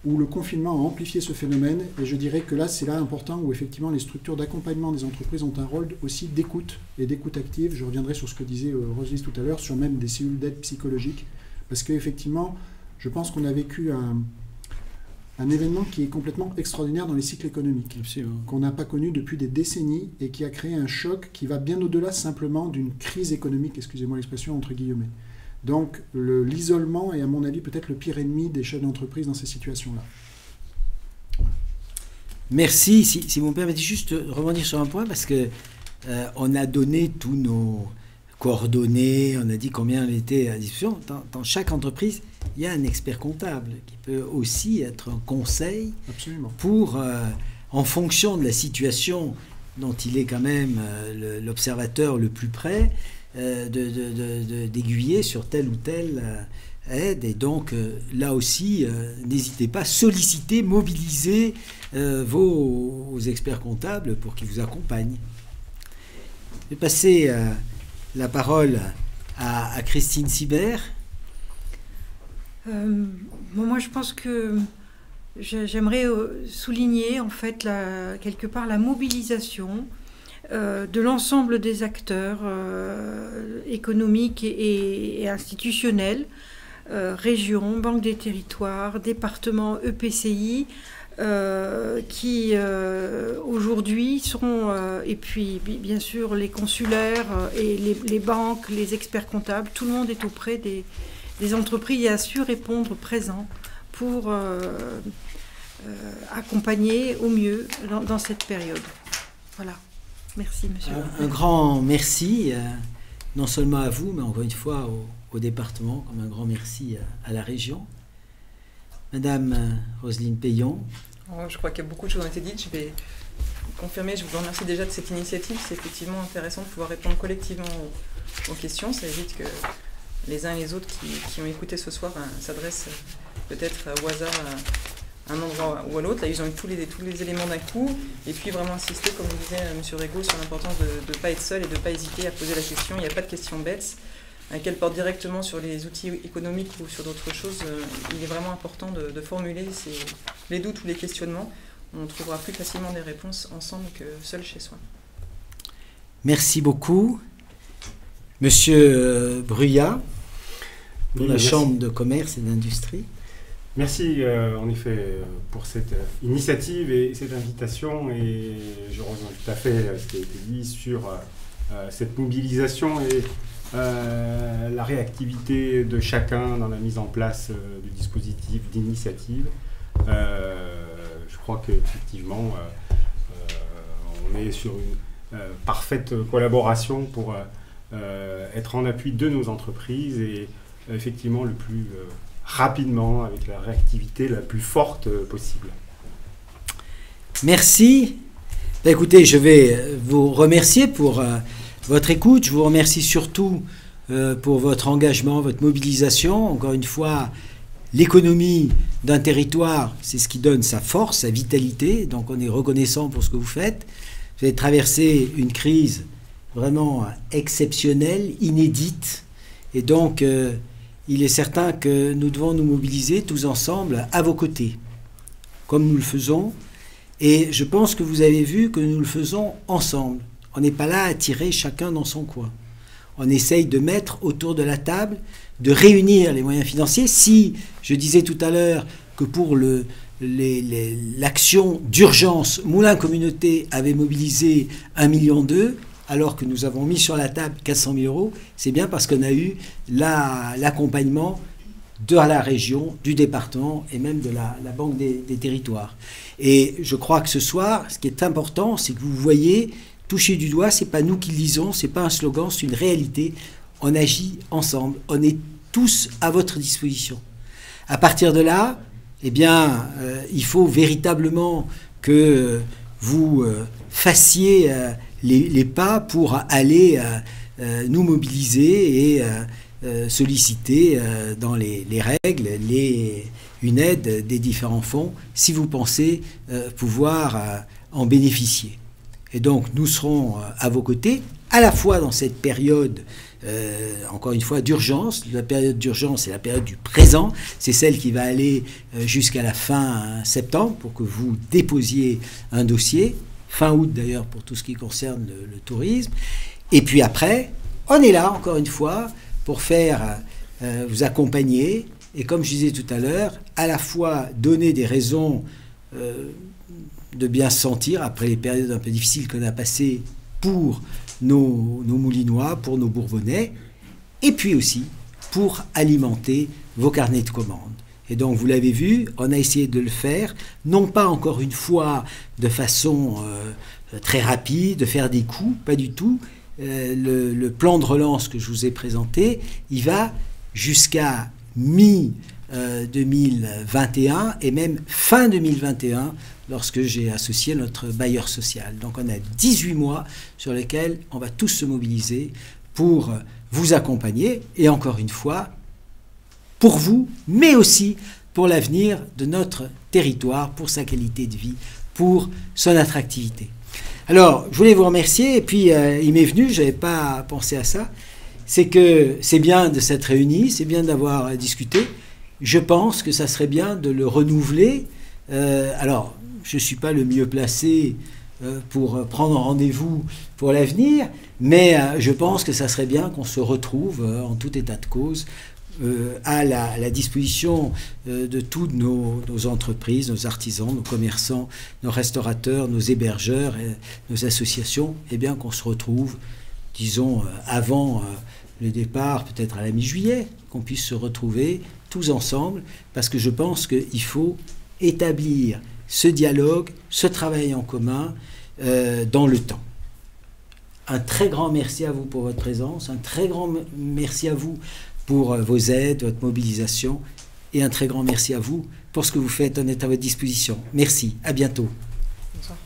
où le confinement a amplifié ce phénomène. Et je dirais que là, c'est là important où effectivement les structures d'accompagnement des entreprises ont un rôle aussi d'écoute et d'écoute active. Je reviendrai sur ce que disait Roselise tout à l'heure, sur même des cellules d'aide psychologique, parce qu'effectivement, je pense qu'on a vécu un événement qui est complètement extraordinaire dans les cycles économiques, qu'on n'a pas connu depuis des décennies et qui a créé un choc qui va bien au-delà simplement d'une crise économique, excusez-moi l'expression, entre guillemets. Donc l'isolement est à mon avis peut-être le pire ennemi des chefs d'entreprise dans ces situations-là. Merci. Si vous me permettez juste de rebondir sur un point, parce que on a donné tous nos coordonnées, on a dit combien on était à disposition. Dans chaque entreprise, il y a un expert comptable qui peut aussi être un conseil. Absolument. Pour, en fonction de la situation dont il est quand même l'observateur le plus près, d'aiguiller sur telle ou telle aide. Et donc, là aussi, n'hésitez pas, solliciter, mobiliser vos experts comptables pour qu'ils vous accompagnent. Je vais passer la parole à Christine Sibert. Moi, je pense que j'aimerais souligner, en fait, quelque part, la mobilisation de l'ensemble des acteurs économiques et institutionnels, régions, banques des territoires, départements, EPCI, qui aujourd'hui sont, et puis bien sûr les consulaires et les banques, les experts comptables, tout le monde est auprès des entreprises et a su répondre présent pour accompagner au mieux dans cette période. Voilà. Merci, monsieur. Un grand merci, non seulement à vous, mais encore une fois au département, comme un grand merci à la région. Madame Roselyne Payon. Je crois qu'il y a beaucoup de choses qui ont été dites. Je vais confirmer, je vous remercie déjà de cette initiative. C'est effectivement intéressant de pouvoir répondre collectivement aux questions. Ça évite que les uns et les autres qui ont écouté ce soir s'adressent peut-être au hasard à un endroit ou à l'autre. Là, ils ont eu tous les éléments d'un coup. Et puis vraiment insister, comme vous disait M. Régaud, sur l'importance de ne pas être seul et de ne pas hésiter à poser la question. Il n'y a pas de question bête. Qu'elle porte directement sur les outils économiques ou sur d'autres choses, il est vraiment important de formuler les doutes ou les questionnements. On trouvera plus facilement des réponses ensemble que seul chez soi. Merci beaucoup. Monsieur Brouillat, pour la Chambre de commerce et d'industrie. Merci en effet pour cette initiative et cette invitation, et je rejoins tout à fait ce qui a été dit sur cette mobilisation et la réactivité de chacun dans la mise en place du dispositif d'initiative. Je crois qu'effectivement on est sur une parfaite collaboration pour être en appui de nos entreprises et effectivement le plus rapidement, avec la réactivité la plus forte possible. Merci. Écoutez, je vais vous remercier pour votre écoute. Je vous remercie surtout pour votre engagement, votre mobilisation. Encore une fois, l'économie d'un territoire, c'est ce qui donne sa force, sa vitalité. Donc on est reconnaissant pour ce que vous faites. Vous avez traversé une crise vraiment exceptionnelle, inédite. Et donc, il est certain que nous devons nous mobiliser tous ensemble à vos côtés, comme nous le faisons. Et je pense que vous avez vu que nous le faisons ensemble. On n'est pas là à tirer chacun dans son coin. On essaye de mettre autour de la table, de réunir les moyens financiers. Si, je disais tout à l'heure, que pour l'action d'urgence, Moulins Communauté avait mobilisé 1,2 million, alors que nous avons mis sur la table 400 000 euros, c'est bien parce qu'on a eu l'accompagnement de la région, du département et même de la Banque des territoires. Et je crois que ce soir, ce qui est important, c'est que vous voyez, toucher du doigt, ce n'est pas nous qui le disons, ce n'est pas un slogan, c'est une réalité. On agit ensemble, on est tous à votre disposition. À partir de là, eh bien, il faut véritablement que vous fassiez les pas pour aller nous mobiliser et solliciter dans les règles une aide des différents fonds si vous pensez pouvoir en bénéficier. Et donc nous serons à vos côtés, à la fois dans cette période, encore une fois, d'urgence. La période d'urgence, c'est la période du présent, c'est celle qui va aller jusqu'à la fin septembre pour que vous déposiez un dossier, fin août d'ailleurs pour tout ce qui concerne le tourisme. Et puis après, on est là, encore une fois, pour faire vous accompagner et, comme je disais tout à l'heure, à la fois donner des raisons de bien se sentir après les périodes un peu difficiles qu'on a passées pour nos Moulinois, pour nos Bourbonnais, et puis aussi pour alimenter vos carnets de commandes. Et donc, vous l'avez vu, on a essayé de le faire, non pas encore une fois de façon très rapide, de faire des coups, pas du tout. Le plan de relance que je vous ai présenté, il va jusqu'à mi-2021 et même fin 2021 lorsque j'ai associé notre bailleur social. Donc on a 18 mois sur lesquels on va tous se mobiliser pour vous accompagner et encore une fois, pour vous, mais aussi pour l'avenir de notre territoire, pour sa qualité de vie, pour son attractivité. Alors, je voulais vous remercier, et puis il m'est venu, je n'avais pas pensé à ça, c'est que c'est bien de s'être réunis, c'est bien d'avoir discuté. Je pense que ça serait bien de le renouveler. Alors, je ne suis pas le mieux placé pour prendre rendez-vous pour l'avenir, mais je pense que ça serait bien qu'on se retrouve en tout état de cause à la disposition de toutes nos entreprises, nos artisans, nos commerçants, nos restaurateurs, nos hébergeurs, nos associations, et bien qu'on se retrouve, disons, avant le départ, peut-être à la mi-juillet, qu'on puisse se retrouver tous ensemble, parce que je pense qu'il faut établir ce dialogue, ce travail en commun dans le temps. Un très grand merci à vous pour votre présence, un très grand merci à vous pour vos aides, votre mobilisation, et un très grand merci à vous pour ce que vous faites. On est à votre disposition. Merci, à bientôt. Bonsoir.